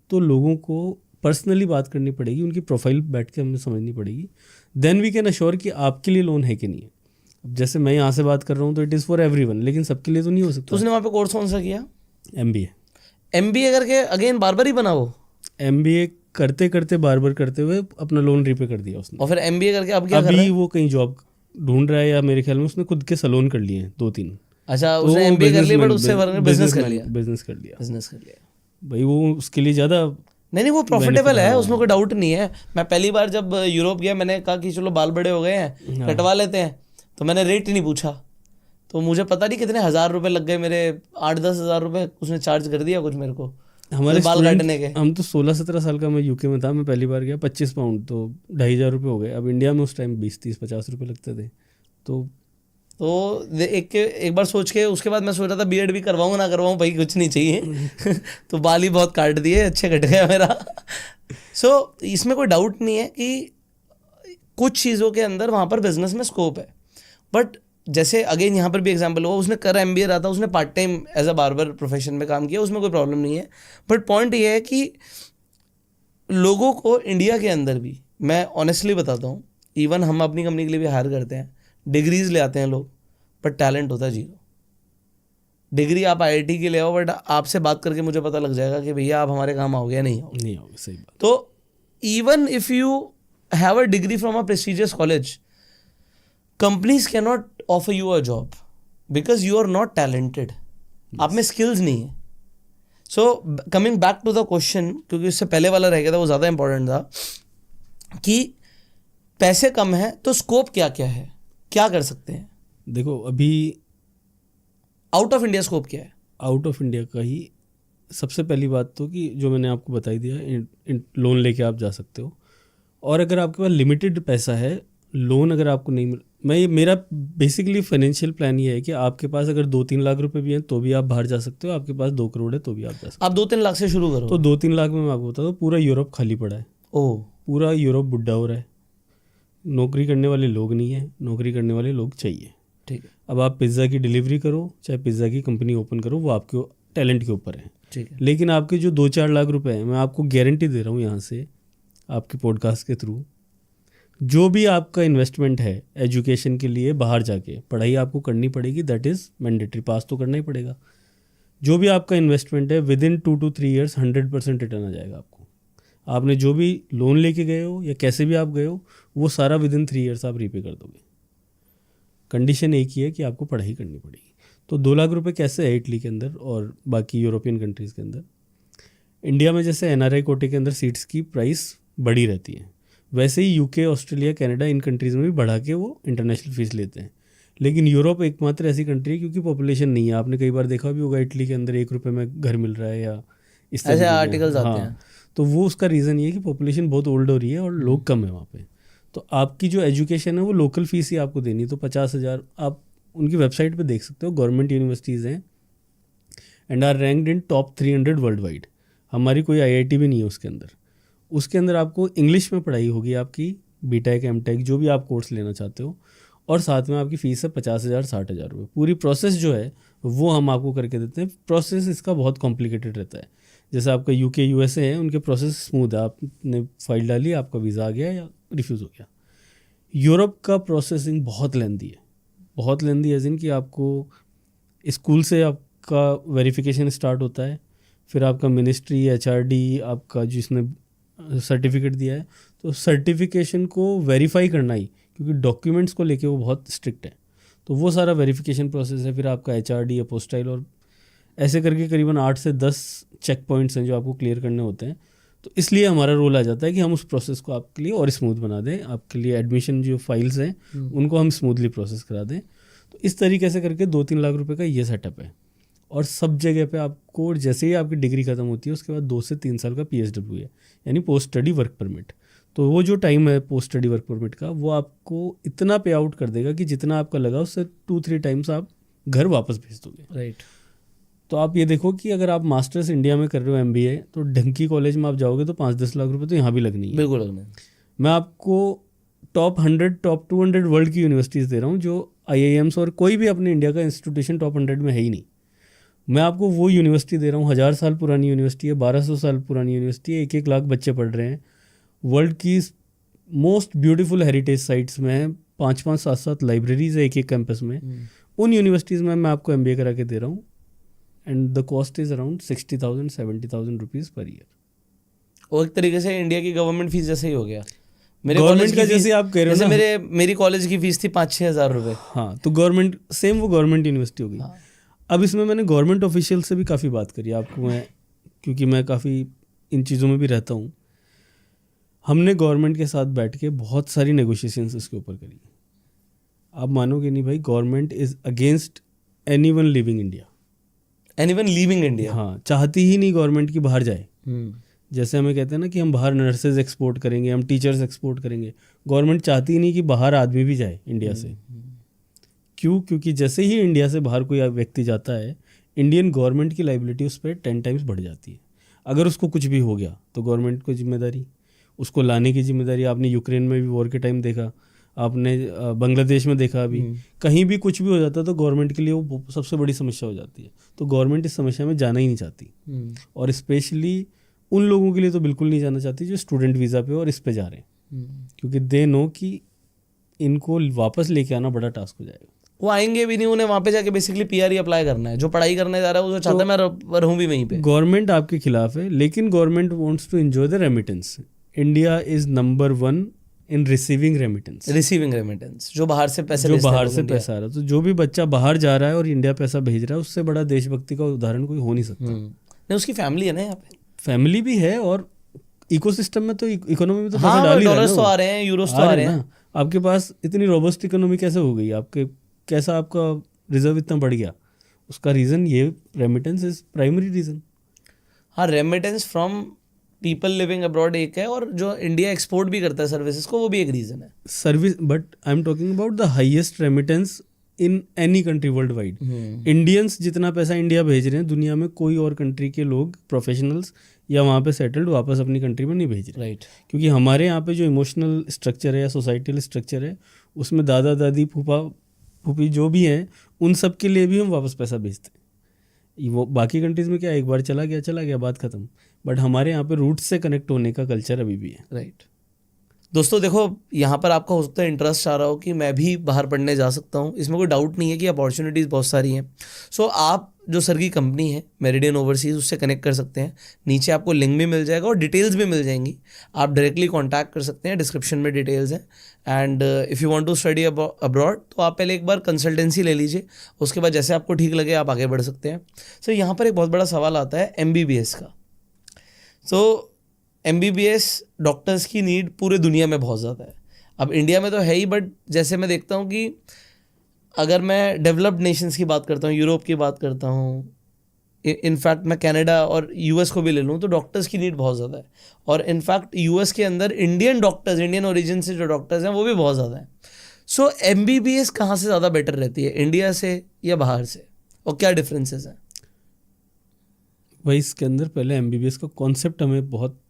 तो लोगों को पर्सनली बात करनी पड़ेगी, उनकी प्रोफाइल बैठ के हमें समझनी पड़ेगी, देन वी कैन अश्योर कि आपके लिए लोन है कि नहीं है। अब जैसे मैं यहाँ से बात कर रहा हूँ तो इट इज़ फॉर एवरीवन, लेकिन सबके लिए तो नहीं हो सकता। तो उसने वहाँ पे कोर्स कौन सा किया? MBA करके अगेन बार्बर ही बना वो? MBA करते करते बार्बर करते हुए अपना लोन रीपे कर दिया उसने, और फिर MBA करके अब क्या कर रहा है? अभी वो कहीं जॉब ढूंढ रहा है, या मेरे ख्याल में उसने खुद के सैलून कर लिए हैं 2-3। अच्छा, तो उसने MBA कर लिया बट उससे बिजनेस कर लिया। भाई वो उसके लिए ज़्यादा नहीं वो प्रॉफिटेबल है, उसमें कोई डाउट नहीं है। मैं पहली बार जब यूरोप गया मैंने कहा कि चलो बाल बड़े हो गए हैं, कटवा लेते हैं, तो मैंने रेट ही नहीं पूछा, तो मुझे पता नहीं कितने 1,000 रुपये लग गए मेरे, 8-10 हज़ार रुपये उसने चार्ज कर दिया कुछ मेरे को हमारे बाल काटने के। हम तो 16-17 साल का मैं यूके में था, मैं पहली बार गया, 25 पाउंड तो 2,500 रुपये हो गए। अब इंडिया में उस टाइम 20-30-50 रुपये लगते थे। तो एक बार सोच के उसके बाद मैं सोच रहा था बीएड भी करवाऊँ ना करवाऊँ, भाई कुछ नहीं चाहिए तो बाल ही बहुत काट दिए, अच्छे कट गया मेरा। सो इसमें कोई डाउट नहीं है कि कुछ चीज़ों के अंदर वहाँ पर बिजनेस में स्कोप है, बट जैसे अगेन यहाँ पर भी एग्जांपल हुआ, उसने कर MBA रहा था, उसने part time as a barber profession में काम किया, उसमें कोई प्रॉब्लम नहीं है। बट पॉइंट ये है कि लोगों को इंडिया के अंदर भी, मैं ऑनेस्टली बताता हूँ, इवन हम अपनी कंपनी के लिए भी हायर करते हैं, डिग्रीज ले आते हैं लोग, बट टैलेंट होता है 0। डिग्री आप IIT की ले आओ, बट आपसे बात करके मुझे पता लग जाएगा कि भैया आप हमारे काम आओगे या नहीं आओगे। सही बात। तो even if you have a degree from a prestigious college, companies can not offer you a job. Because you are not talented, आप में स्किल्स नहीं है. So coming back to the question, क्योंकि उससे पहले वाला रह गया था, वो ज़्यादा इंपॉर्टेंट था, कि पैसे कम है तो स्कोप क्या क्या है, क्या कर सकते हैं. देखो अभी आउट ऑफ इंडिया स्कोप क्या है? आउट ऑफ इंडिया का ही सबसे पहली बात तो कि जो मैंने आपको बताई दिया, लोन लेके आप जा सकते हो. और अगर आपके पास लिमिटेड पैसा है, लोन अगर आपको नहीं मिल, मेरा बेसिकली फाइनेंशियल प्लान ये है कि आपके पास अगर 2-3 लाख रुपए भी हैं तो भी आप बाहर जा सकते हो, आपके पास 2 करोड़ है तो भी आप जा सकते आप 2-3 लाख से शुरू करो. हो. तो 2-3 लाख में मैं आपको बता दूँ, पूरा यूरोप खाली पड़ा है. ओह, पूरा यूरोप बुढ़ा हो रहा है, नौकरी करने वाले लोग नहीं हैं, नौकरी करने वाले लोग चाहिए. ठीक है. अब आप पिज़्ज़ा की डिलीवरी करो चाहे पिज़्ज़ा की कंपनी ओपन करो, वो आपके टैलेंट के ऊपर है. ठीक है. लेकिन आपके जो 2-4 लाख रुपए हैं, मैं आपको गारंटी दे रहा हूँ यहाँ से आपके पॉडकास्ट के थ्रू, जो भी आपका इन्वेस्टमेंट है एजुकेशन के लिए, बाहर जाके पढ़ाई आपको करनी पड़ेगी, दैट इज़ मैंडेटरी, पास तो करना ही पड़ेगा. जो भी आपका इन्वेस्टमेंट है within 2 to 3 years 100% return आ जाएगा आपको. आपने जो भी लोन लेके गए हो या कैसे भी आप गए हो, वो सारा विद इन 3 ईयर्स आप रीपे कर दोगे. कंडीशन एक ही है कि आपको पढ़ाई करनी पड़ेगी. तो 2 लाख रुपए कैसे है इटली के अंदर और बाकी यूरोपियन कंट्रीज़ के अंदर. इंडिया में जैसे NRI कोटे के अंदर सीट्स की प्राइस बढ़ी रहती है, वैसे ही UK, ऑस्ट्रेलिया, कनाडा, इन कंट्रीज़ में भी बढ़ा के वो इंटरनेशनल फीस लेते हैं. लेकिन यूरोप एकमात्र ऐसी कंट्री है क्योंकि पॉपुलेशन नहीं है. आपने कई बार देखा भी होगा इटली के अंदर 1 रुपये में घर मिल रहा है या इस तरह ऐसे की आर्टिकल्स चीज़ें. आते हैं. तो वो उसका रीज़न ये है कि पॉपुलेशन बहुत ओल्ड हो रही है और लोग कम है वहाँ पे. तो आपकी जो एजुकेशन है वो लोकल फीस ही आपको देनी है. तो 50,000 आप उनकी वेबसाइट पे देख सकते हो. गवर्नमेंट यूनिवर्सिटीज़ हैं and are ranked in top 300 worldwide. हमारी कोई IIT भी नहीं है उसके अंदर. उसके अंदर आपको इंग्लिश में पढ़ाई होगी आपकी, BTech, MTech, जो भी आप कोर्स लेना चाहते हो, और साथ में आपकी फ़ीस है 50,000 60,000 रुपये. पूरी प्रोसेस जो है वो हम आपको करके देते हैं. प्रोसेस इसका बहुत कॉम्प्लिकेटेड रहता है. जैसे आपका UK, USA है, उनके प्रोसेस स्मूथ है. आपने फाइल डाली, आपका वीज़ा आ गया या रिफ्यूज़ हो गया. यूरोप का प्रोसेसिंग बहुत लेंदी है, बहुत लेंदी एज इन कि आपको स्कूल से आपका वेरिफिकेशन स्टार्ट होता है, फिर आपका मिनिस्ट्री, HRD, आपका जिसने सर्टिफिकेट दिया है, तो सर्टिफिकेशन को वेरीफाई करना ही, क्योंकि डॉक्यूमेंट्स को लेके वो बहुत स्ट्रिक्ट है, तो वो सारा वेरिफिकेशन प्रोसेस है. फिर आपका HRD, अपोस्टाइल, और ऐसे करके करीबन 8 से 10 चेक पॉइंट्स हैं जो आपको क्लियर करने होते हैं. तो इसलिए हमारा रोल आ जाता है कि हम उस प्रोसेस को आपके लिए और स्मूथ बना दें. आपके लिए एडमिशन जो फाइल्स हैं उनको हम स्मूथली प्रोसेस करा दें. तो इस तरीके से करके 2-3 लाख रुपए का ये सेटअप है. और सब जगह पे आपको, जैसे ही आपकी डिग्री खत्म होती है उसके बाद 2 से 3 साल का PSW है, यानी पोस्ट स्टडी वर्क परमिट. तो वो जो टाइम है पोस्ट स्टडी वर्क परमिट का, वो आपको इतना पे आउट कर देगा कि जितना आपका लगा उससे 2-3 टाइम्स आप घर वापस भेज दोगे. राइट. तो आप ये देखो कि अगर आप मास्टर्स इंडिया में कर रहे हो, MBA, तो ढंकी कॉलेज में आप जाओगे तो 5-10 लाख रुपए तो यहाँ भी लगनी है. बिल्कुल लगना है. मैं आपको टॉप 100, टॉप 200 वर्ल्ड की यूनिवर्सिटीज़ दे रहा हूँ, जो IIMs और कोई भी अपने इंडिया का इंस्टीट्यूशन टॉप 100 में है ही नहीं. मैं आपको वो यूनिवर्सिटी दे रहा हूँ, 1000 साल पुरानी यूनिवर्सिटी है, 1200 साल पुरानी यूनिवर्सिटी है, 1-1 लाख बच्चे पढ़ रहे हैं. वर्ल्ड की मोस्ट ब्यूटीफुल हेरिटेज साइट्स में है, 5-5, 7-7 लाइब्रेरीज है एक कैंपस में. उन यूनिवर्सिटीज़ में मैं आपको MBA करा के दे रहा हूँ and the cost is around 60,000-70,000 rupees per year. और एक तरीके से इंडिया की गवर्नमेंट फीस जैसे ही हो गया. मेरे गवर्नमेंट का जैसे आप कह रहे हो ना, मेरी कॉलेज की फीस थी 5-6 हज़ार रुपये. हाँ, तो गवर्नमेंट सेम, वो गवर्नमेंट यूनिवर्सिटी होगी. हाँ. अब इसमें मैंने गवर्नमेंट ऑफिशियल से भी काफ़ी बात करी आपको, मैं क्योंकि मैं काफ़ी इन चीज़ों में भी रहता हूँ. हमने गवर्नमेंट के साथ बैठ के बहुत सारी नेगोशिएशंस इसके ऊपर करी. आप मानोगे नहीं भाई, government is against anyone living India. Anyone living India? हाँ, चाहती ही नहीं गवर्नमेंट की बाहर जाए. जैसे हमें कहते हैं ना कि हम बाहर नर्सेज एक्सपोर्ट करेंगे, हम टीचर्स एक्सपोर्ट करेंगे, गवर्नमेंट चाहती ही नहीं कि बाहर आदमी भी जाए इंडिया से. क्यों? क्योंकि जैसे ही इंडिया से बाहर कोई व्यक्ति जाता है, इंडियन गवर्नमेंट की लाइबिलिटी उस पर 10 टाइम्स बढ़ जाती है. अगर उसको कुछ भी हो गया तो गवर्नमेंट को जिम्मेदारी, उसको लाने की जिम्मेदारी. आपने यूक्रेन में भी वॉर के टाइम देखा, आपने बांग्लादेश में देखा, अभी कहीं भी कुछ भी हो जाता है तो गवर्नमेंट के लिए वो सबसे बड़ी समस्या हो जाती है. तो गवर्नमेंट इस समस्या में जाना ही नहीं चाहती. और स्पेशली उन लोगों के लिए तो बिल्कुल नहीं जाना चाहती जो स्टूडेंट वीज़ा पे और इस पे जा रहे हैं, क्योंकि दे नो कि इनको वापस लेके आना बड़ा टास्क हो जाएगा. वो आएंगे भी नहीं, उन्हें वहाँ पे जाके बेसिकली PR ही अप्लाई करना है. जो पढ़ाई करने जा रहा है वो चाहता है मैं रहूँ भी वहीं पे. गवर्नमेंट आपके खिलाफ है, लेकिन government wants to enjoy the remittance. India is number 1 in receiving remittance, receiving remittance, जो बाहर से पैसे जो भेजते हैं बाहर लोग से इंडिया। पैसा आ रहा है। तो जो भी बच्चा बाहर जा रहा है और इंडिया पैसा भेज रहा है, उससे बड़ा देशभक्ति का उदाहरण कोई हो नहीं सकता। नहीं, उसकी फैमिली है ना यहाँ पे। फैमिली भी है और इकोसिस्टम में तो इकोनॉमी में तो हाँ, पैसा डाल ही रहा है डॉलर्स ना तो वो। आ रहे हैं, यूरोस तो आ रहे हैं। ना, आपके पास इतनी रोबस्ट इकोनॉमी कैसे हो गई आपके, कैसा आपका रिजर्व इतना बढ़ गया? उसका रीज़न ये रेमिटेंस इज प्राइमरी रीज़न। हाँ, remittance from people living abroad एक है, और जो इंडिया एक्सपोर्ट भी करता है सर्विसेज को, वो भी एक रीज़न है। Service, but I am talking about the highest remittance in any country world wide. Indians जितना पैसा इंडिया भेज रहे हैं, दुनिया में कोई और कंट्री के लोग प्रोफेशनल्स या वहाँ पे सेटल्ड वापस अपनी कंट्री में नहीं भेज रहे। राइट। क्योंकि हमारे यहाँ पे जो इमोशनल स्ट्रक्चर है या सोसाइटल स्ट्रक्चर है, उसमें दादा दादी फूफा फूफी जो भी हैं, उन सब के लिए भी हम वापस पैसा भेजते हैं। वो बाकी कंट्रीज़ में क्या, एक बार चला गया बात ख़त्म। बट हमारे यहाँ पे रूट से कनेक्ट होने का कल्चर अभी भी है। राइट। दोस्तों देखो, यहाँ पर आपका हो सकता है इंटरेस्ट आ रहा हो कि मैं भी बाहर पढ़ने जा सकता हूँ, इसमें कोई डाउट नहीं है कि अपॉर्चुनिटीज़ बहुत सारी हैं। सो आप जो सर की कंपनी है मेरिडियन ओवरसीज़, उससे कनेक्ट कर सकते हैं। नीचे आपको लिंक भी मिल जाएगा और डिटेल्स भी मिल जाएंगी, आप डायरेक्टली कॉन्टैक्ट कर सकते हैं, डिस्क्रिप्शन में डिटेल्स हैं। And if you want to study abroad, तो आप पहले एक बार कंसल्टेंसी ले लीजिए, उसके बाद जैसे आपको ठीक लगे आप आगे बढ़ सकते हैं। सो यहाँ पर एक बहुत बड़ा सवाल आता है MBBS का। सो MBBS डॉक्टर्स की नीड पूरे दुनिया में बहुत ज़्यादा है। अब इंडिया में तो है ही, बट जैसे मैं देखता हूँ कि अगर मैं डेवलप्ड नेशंस की बात करता हूँ, यूरोप की बात करता हूँ, इनफैक्ट मैं कनाडा और US को भी ले लूँ, तो डॉक्टर्स की नीड बहुत ज़्यादा है। और इनफैक्ट US के अंदर इंडियन डॉक्टर्स, इंडियन ओरिजिन से जो डॉक्टर्स हैं, वो भी बहुत ज़्यादा हैं। सो MBBS कहाँ से ज़्यादा बेटर रहती है, इंडिया से या बाहर से, और क्या डिफरेंसेस हैं? वही इसके अंदर पहले MBBS का कॉन्सेप्ट हमें बहुत,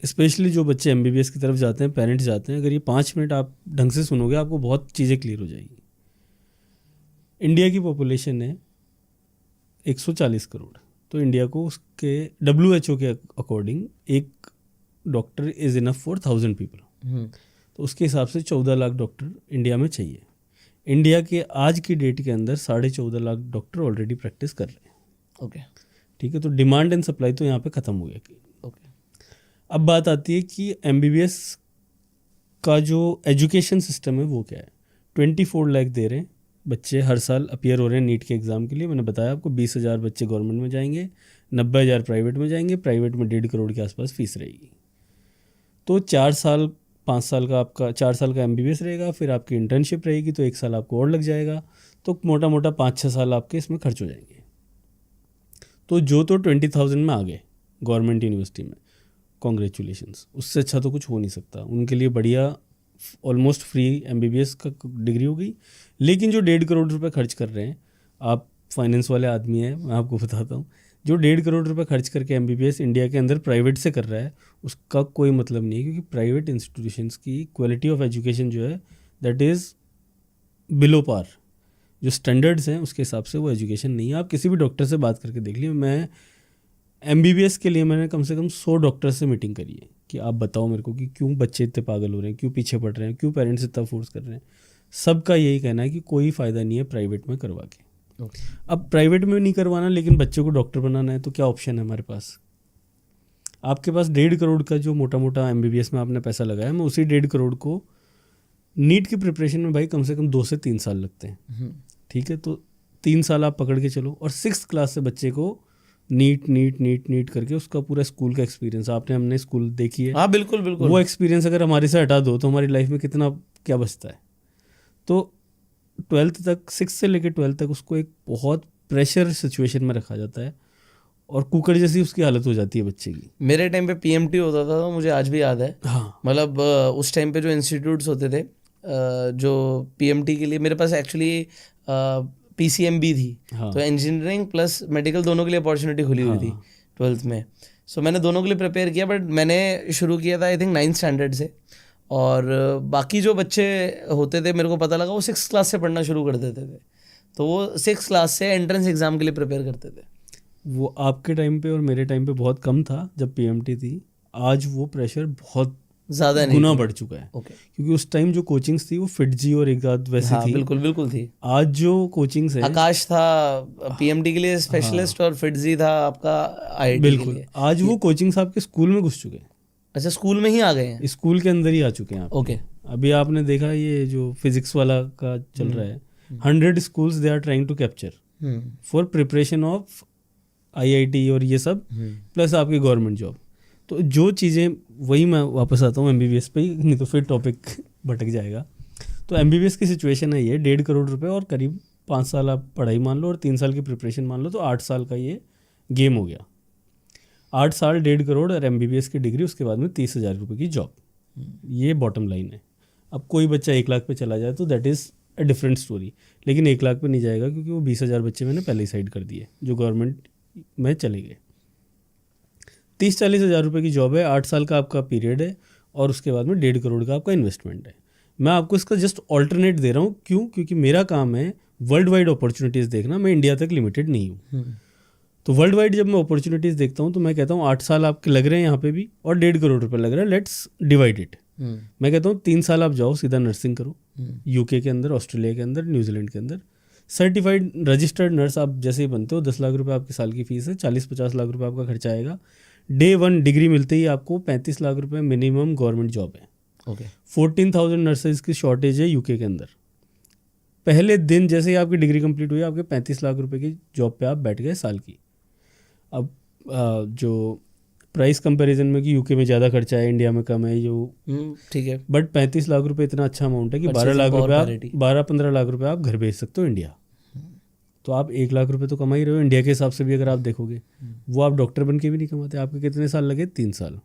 स्पेशली जो बच्चे MBBS की तरफ जाते हैं, पेरेंट्स जाते हैं, अगर ये 5 मिनट आप ढंग से सुनोगे, आपको बहुत चीज़ें क्लियर हो जाएगी। इंडिया की पॉपुलेशन है 140 करोड़, तो इंडिया को उसके WHO के अकॉर्डिंग एक doctor is enough for 1000 people. तो उसके हिसाब से 14 लाख डॉक्टर इंडिया में चाहिए। इंडिया के आज की डेट के अंदर 14.5 लाख डॉक्टर ऑलरेडी प्रैक्टिस कर रहे हैं। ओके। ठीक है, तो डिमांड एंड सप्लाई तो यहाँ पे ख़त्म हो गया। ओके। अब बात आती है कि MBBS का जो एजुकेशन सिस्टम है वो क्या है। 24 लाख दे रहे हैं बच्चे, हर साल अपीयर हो रहे हैं नीट के एग्ज़ाम के लिए। मैंने बताया आपको 20,000 बच्चे गवर्नमेंट में जाएंगे, 90,000 प्राइवेट में जाएंगे। प्राइवेट में 1.5 करोड़ के आसपास फीस रहेगी। तो 4 साल 5 साल का आपका 4 साल का MBBS रहेगा, फिर आपकी इंटर्नशिप रहेगी, तो 1 साल आपको और लग जाएगा। तो मोटा मोटा 5-6 साल आपके इसमें खर्च हो जाएंगे। तो जो तो 20,000 में आ गए गवर्नमेंट यूनिवर्सिटी में, कॉन्ग्रेचुलेशंस, उससे अच्छा तो कुछ हो नहीं सकता। उनके लिए बढ़िया ऑलमोस्ट फ्री MBBS का डिग्री हो गई। लेकिन जो 1.5 करोड़ रुपए खर्च कर रहे हैं, आप फाइनेंस वाले आदमी हैं, मैं आपको बताता हूँ, जो 1.5 करोड़ रुपए खर्च करके MBBS इंडिया के अंदर प्राइवेट से कर रहा है, उसका कोई मतलब नहीं है। क्योंकि प्राइवेट इंस्टीट्यूशंस की क्वालिटी ऑफ एजुकेशन जो है दैट इज़ बिलो पार। जो स्टैंडर्ड्स हैं उसके हिसाब से वो एजुकेशन नहीं है। आप किसी भी डॉक्टर से बात करके देख लीजिए। मैं MBBS के लिए मैंने कम से कम 100 डॉक्टर से मीटिंग करी है कि आप बताओ मेरे को कि क्यों बच्चे इतने पागल हो रहे हैं, क्यों पीछे पड़ रहे हैं, क्यों पेरेंट्स इतना फोर्स कर रहे हैं। सबका यही कहना है कि कोई फ़ायदा नहीं है प्राइवेट में करवा के। अब प्राइवेट में नहीं करवाना, लेकिन बच्चों को डॉक्टर बनाना है, तो क्या ऑप्शन है हमारे पास? आपके पास 1.5 करोड़ का जो मोटा मोटा MBBS में आपने पैसा लगाया, मैं उसी 1.5 करोड़ को नीट की प्रिपरेशन में भाई कम से कम 2 से 3 साल लगते हैं। ठीक है, तो 3 साल आप पकड़ के चलो। और 6th क्लास से बच्चे को नीट करके उसका पूरा स्कूल का एक्सपीरियंस, आपने हमने स्कूल देखी है। हाँ बिल्कुल बिल्कुल। वो एक्सपीरियंस अगर हमारे से हटा दो तो हमारी लाइफ में कितना क्या बचता है। तो 12th तक, 6 से लेकर 12th तक उसको एक बहुत प्रेशर सिचुएशन में रखा जाता है और कुकर जैसी उसकी हालत हो जाती है बच्चे की। मेरे टाइम पे PMT होता था, तो मुझे आज भी याद है। हाँ, मतलब उस टाइम पे जो इंस्टीट्यूट्स होते थे जो PMT के लिए, मेरे पास एक्चुअली PCMB थी। हाँ, तो इंजीनियरिंग प्लस मेडिकल दोनों के लिए अपॉर्चुनिटी खुली हुई थी 12th में। सो मैंने दोनों के लिए प्रिपेयर किया, बट मैंने शुरू किया था आई थिंक 9th स्टैंडर्ड से। और बाकी जो बच्चे होते थे, मेरे को पता लगा वो 6th क्लास से पढ़ना शुरू कर देते थे। तो वो 6th क्लास से एंट्रेंस एग्ज़ाम के लिए प्रिपेयर करते थे। वो आपके टाइम पे और मेरे टाइम पे बहुत कम था जब PMT थी। आज वो प्रेशर बहुत ज़्यादा नहीं, गुना बढ़ चुका है। ओके। क्योंकि उस टाइम जो कोचिंग्स थी वो FITGI और एक आध वैसी हाँ थी। बिल्कुल बिल्कुल थी। आज जो कोचिंग्स है, आकाश था PMT के लिए स्पेशलिस्ट, और FITGI था आपका IIT के बिल्कुल लिए। आज वो कोचिंग्स आपके स्कूल में घुस चुके हैं। अच्छा, स्कूल में ही आ गए हैं? स्कूल के अंदर ही आ चुके हैं आप। ओके। अभी आपने देखा ये जो फिजिक्स वाला का चल रहा है, 100 schools they are trying to capture for preparation of IIT और ये सब, प्लस आपकी गवर्नमेंट जॉब। तो जो चीज़ें, वही मैं वापस आता हूँ MBBS पे ही, नहीं तो फिर टॉपिक भटक जाएगा। तो MBBS की सिचुएशन है ये, 1.5 करोड़ रुपए और करीब 5 साल आप पढ़ाई मान लो और 3 साल की प्रिपरेशन मान लो, तो 8 साल का ये गेम हो गया। 8 साल 1.5 करोड़ और MBBS की डिग्री, उसके बाद में 30,000 रुपये की जॉब। ये बॉटम लाइन है। अब कोई बच्चा 1 लाख पे चला जाए तो that is a different story, लेकिन 1 लाख पे नहीं जाएगा क्योंकि वो 20,000 बच्चे मैंने पहले ही साइड कर दिए जो गवर्नमेंट में चले गए। 30-40 हज़ार रुपये की जॉब है, 8 साल का आपका पीरियड है और उसके बाद में 1.5 करोड़ का आपका इन्वेस्टमेंट है। मैं आपको इसका जस्ट ऑल्टरनेट दे रहा हूँ, क्यों? क्योंकि मेरा काम है वर्ल्ड वाइड अपॉर्चुनिटीज़ देखना, मैं इंडिया तक लिमिटेड नहीं हूँ। तो वर्ल्ड वाइड जब मैं अपॉर्चुनिटीज़ देखता हूँ तो मैं कहता हूँ 8 साल आपके लग रहे हैं यहाँ पे भी और 1.5 करोड़ रुपये लग रहा है, लेट्स डिवाइड इट। मैं कहता हूँ 3 साल आप जाओ सीधा नर्सिंग करो, UK के अंदर, ऑस्ट्रेलिया के अंदर, न्यूजीलैंड के अंदर। सर्टिफाइड रजिस्टर्ड नर्स आप जैसे ही बनते हो, 10 लाख रुपए आपकी साल की फीस है, 40-50 लाख रुपए आपका खर्चा आएगा। Day 1 डिग्री मिलते ही आपको 35 लाख रुपए मिनिमम गवर्नमेंट जॉब है। ओके। 14,000 नर्सेज की शॉर्टेज है UK के अंदर। पहले दिन जैसे ही आपकी डिग्री कंप्लीट हुई, आपके 35 लाख रुपए की जॉब पे आप बैठ गए साल की। अब जो प्राइस कंपैरिजन में कि UK में ज़्यादा खर्चा है, इंडिया में कम है, जो ठीक है, बट 35 लाख रुपए इतना अच्छा अमाउंट है कि 12 लाख रुपए आप 12-15 लाख रुपए आप घर भेज सकते हो इंडिया। तो आप 1 लाख रुपए तो कमा ही रहे हो इंडिया के हिसाब से भी। अगर आप देखोगे वो आप डॉक्टर बन के भी नहीं कमाते। आपके कितने साल लगे? 3 साल।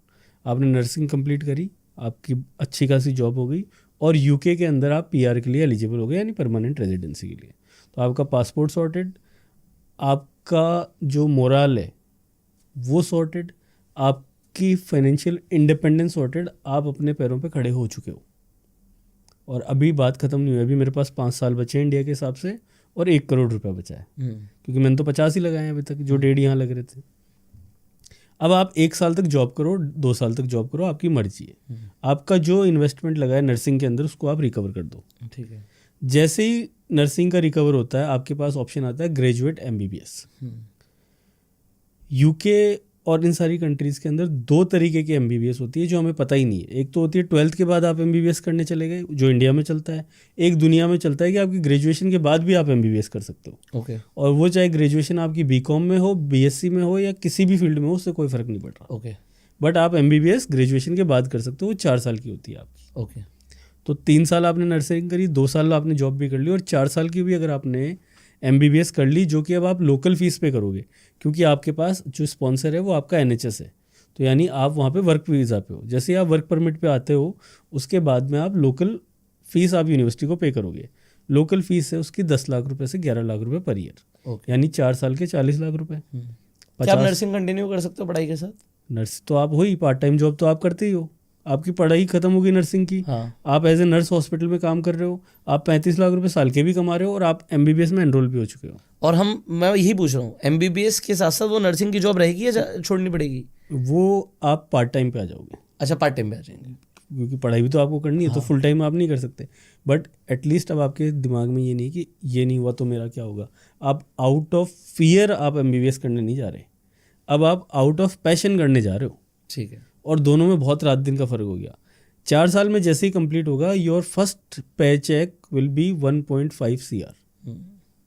आपने नर्सिंग कंप्लीट करी, आपकी अच्छी खासी जॉब हो गई और UK के अंदर आप PR के लिए एलिजिबल हो गए, यानी परमानेंट रेजिडेंसी के लिए। तो आपका पासपोर्ट सॉर्टेड, आपका जो मोरल है वो सॉर्टेड, आपकी फाइनेंशियल इंडिपेंडेंस सॉर्टेड, आप अपने पैरों पे खड़े हो चुके हो। और अभी बात खत्म नहीं हुई, अभी मेरे पास 5 साल बचे हैं इंडिया के हिसाब से और 1 करोड़ रुपया बचा है, क्योंकि मैंने तो 50 ही लगाए हैं अभी तक, जो 1.5 यहाँ लग रहे थे। अब आप 1 साल तक जॉब करो, 2 साल तक जॉब करो, आपकी मर्जी है। आपका जो इन्वेस्टमेंट लगा है नर्सिंग के अंदर उसको आप रिकवर कर दो। ठीक है। जैसे ही नर्सिंग का रिकवर होता है, आपके पास ऑप्शन आता है ग्रेजुएट MBBS। UK और इन सारी कंट्रीज़ के अंदर 2 तरीके की MBBS होती है जो हमें पता ही नहीं है। एक तो होती है 12th के बाद आप MBBS करने चले गए, जो इंडिया में चलता है। एक दुनिया में चलता है कि आपकी ग्रेजुएशन के बाद भी आप MBBS कर सकते हो। ओके। और वो चाहे ग्रेजुएशन आपकी BCom में हो, BSc में हो या किसी भी फील्ड में हो, उससे कोई फ़र्क नहीं पड़ रहा। ओके। बट आप MBBS ग्रेजुएशन के बाद कर सकते हो, वो 4 साल की होती है आपकी। ओके। तो 3 साल आपने नर्सिंग करी, 2 साल आपने जॉब भी कर ली और 4 साल की भी अगर आपने MBBS कर ली, जो कि अब आप लोकल फीस पे करोगे, क्योंकि आपके पास जो स्पॉन्सर है वो आपका NHS है। तो यानी आप वहाँ पे वर्क वीज़ा पे हो। जैसे ही आप वर्क परमिट पे आते हो, उसके बाद में आप लोकल फीस आप यूनिवर्सिटी को पे करोगे। लोकल फीस है उसकी 10 लाख रुपए से 11 लाख रुपए पर ईयर, यानी 4 साल के 40 लाख रुपए। क्या आप नर्सिंग कंटिन्यू कर सकते हो पढ़ाई के साथ? नर्स तो आप हो ही, पार्ट टाइम जॉब तो आप करते ही हो। आपकी पढ़ाई खत्म होगी नर्सिंग की, आप एज ए नर्स हॉस्पिटल में काम कर रहे हो, आप 35 लाख रुपए साल के भी कमा रहे हो और आप MBBS में एनरोल भी हो चुके हो। और मैं यही पूछ रहा हूँ, MBBS के साथ साथ वो नर्सिंग की जॉब रहेगी या छोड़नी पड़ेगी? वो आप पार्ट टाइम पे आ जाओगे। अच्छा, पार्ट टाइम पे आ जाएंगे, क्योंकि पढ़ाई भी तो आपको करनी है। तो फुल टाइम आप नहीं कर सकते, बट एटलीस्ट अब आपके दिमाग में ये नहीं कि ये नहीं हुआ तो मेरा क्या होगा। आप आउट ऑफ फियर आप MBBS करने नहीं जा रहे, अब आप आउट ऑफ पैशन करने जा रहे हो। ठीक है। और दोनों में बहुत रात दिन का फ़र्क हो गया। 4 साल में जैसे ही कंप्लीट होगा, your first pay cheque will be 1.5 CR,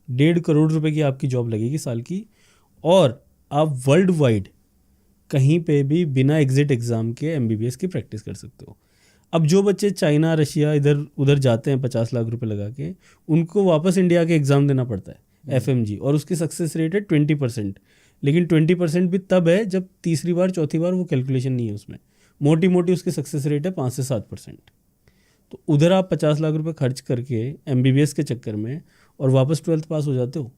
1.5 crore रुपए की आपकी जॉब लगेगी साल की। और आप वर्ल्ड वाइड कहीं पे भी बिना एग्जिट एग्ज़ाम के MBBS की प्रैक्टिस कर सकते हो। अब जो बच्चे चाइना, रशिया, इधर उधर जाते हैं 50 लाख रुपए लगा के, उनको वापस इंडिया के एग्ज़ाम देना पड़ता है FMG, और उसकी सक्सेस रेट है 20%। लेकिन 20% भी तब है जब तीसरी बार चौथी बार वो कैलकुलेशन नहीं है उसमें। मोटी मोटी उसकी सक्सेस रेट है 5 से 7%। तो उधर आप 50 लाख रुपए खर्च करके MBBS के चक्कर में और वापस 12th पास हो जाते हो,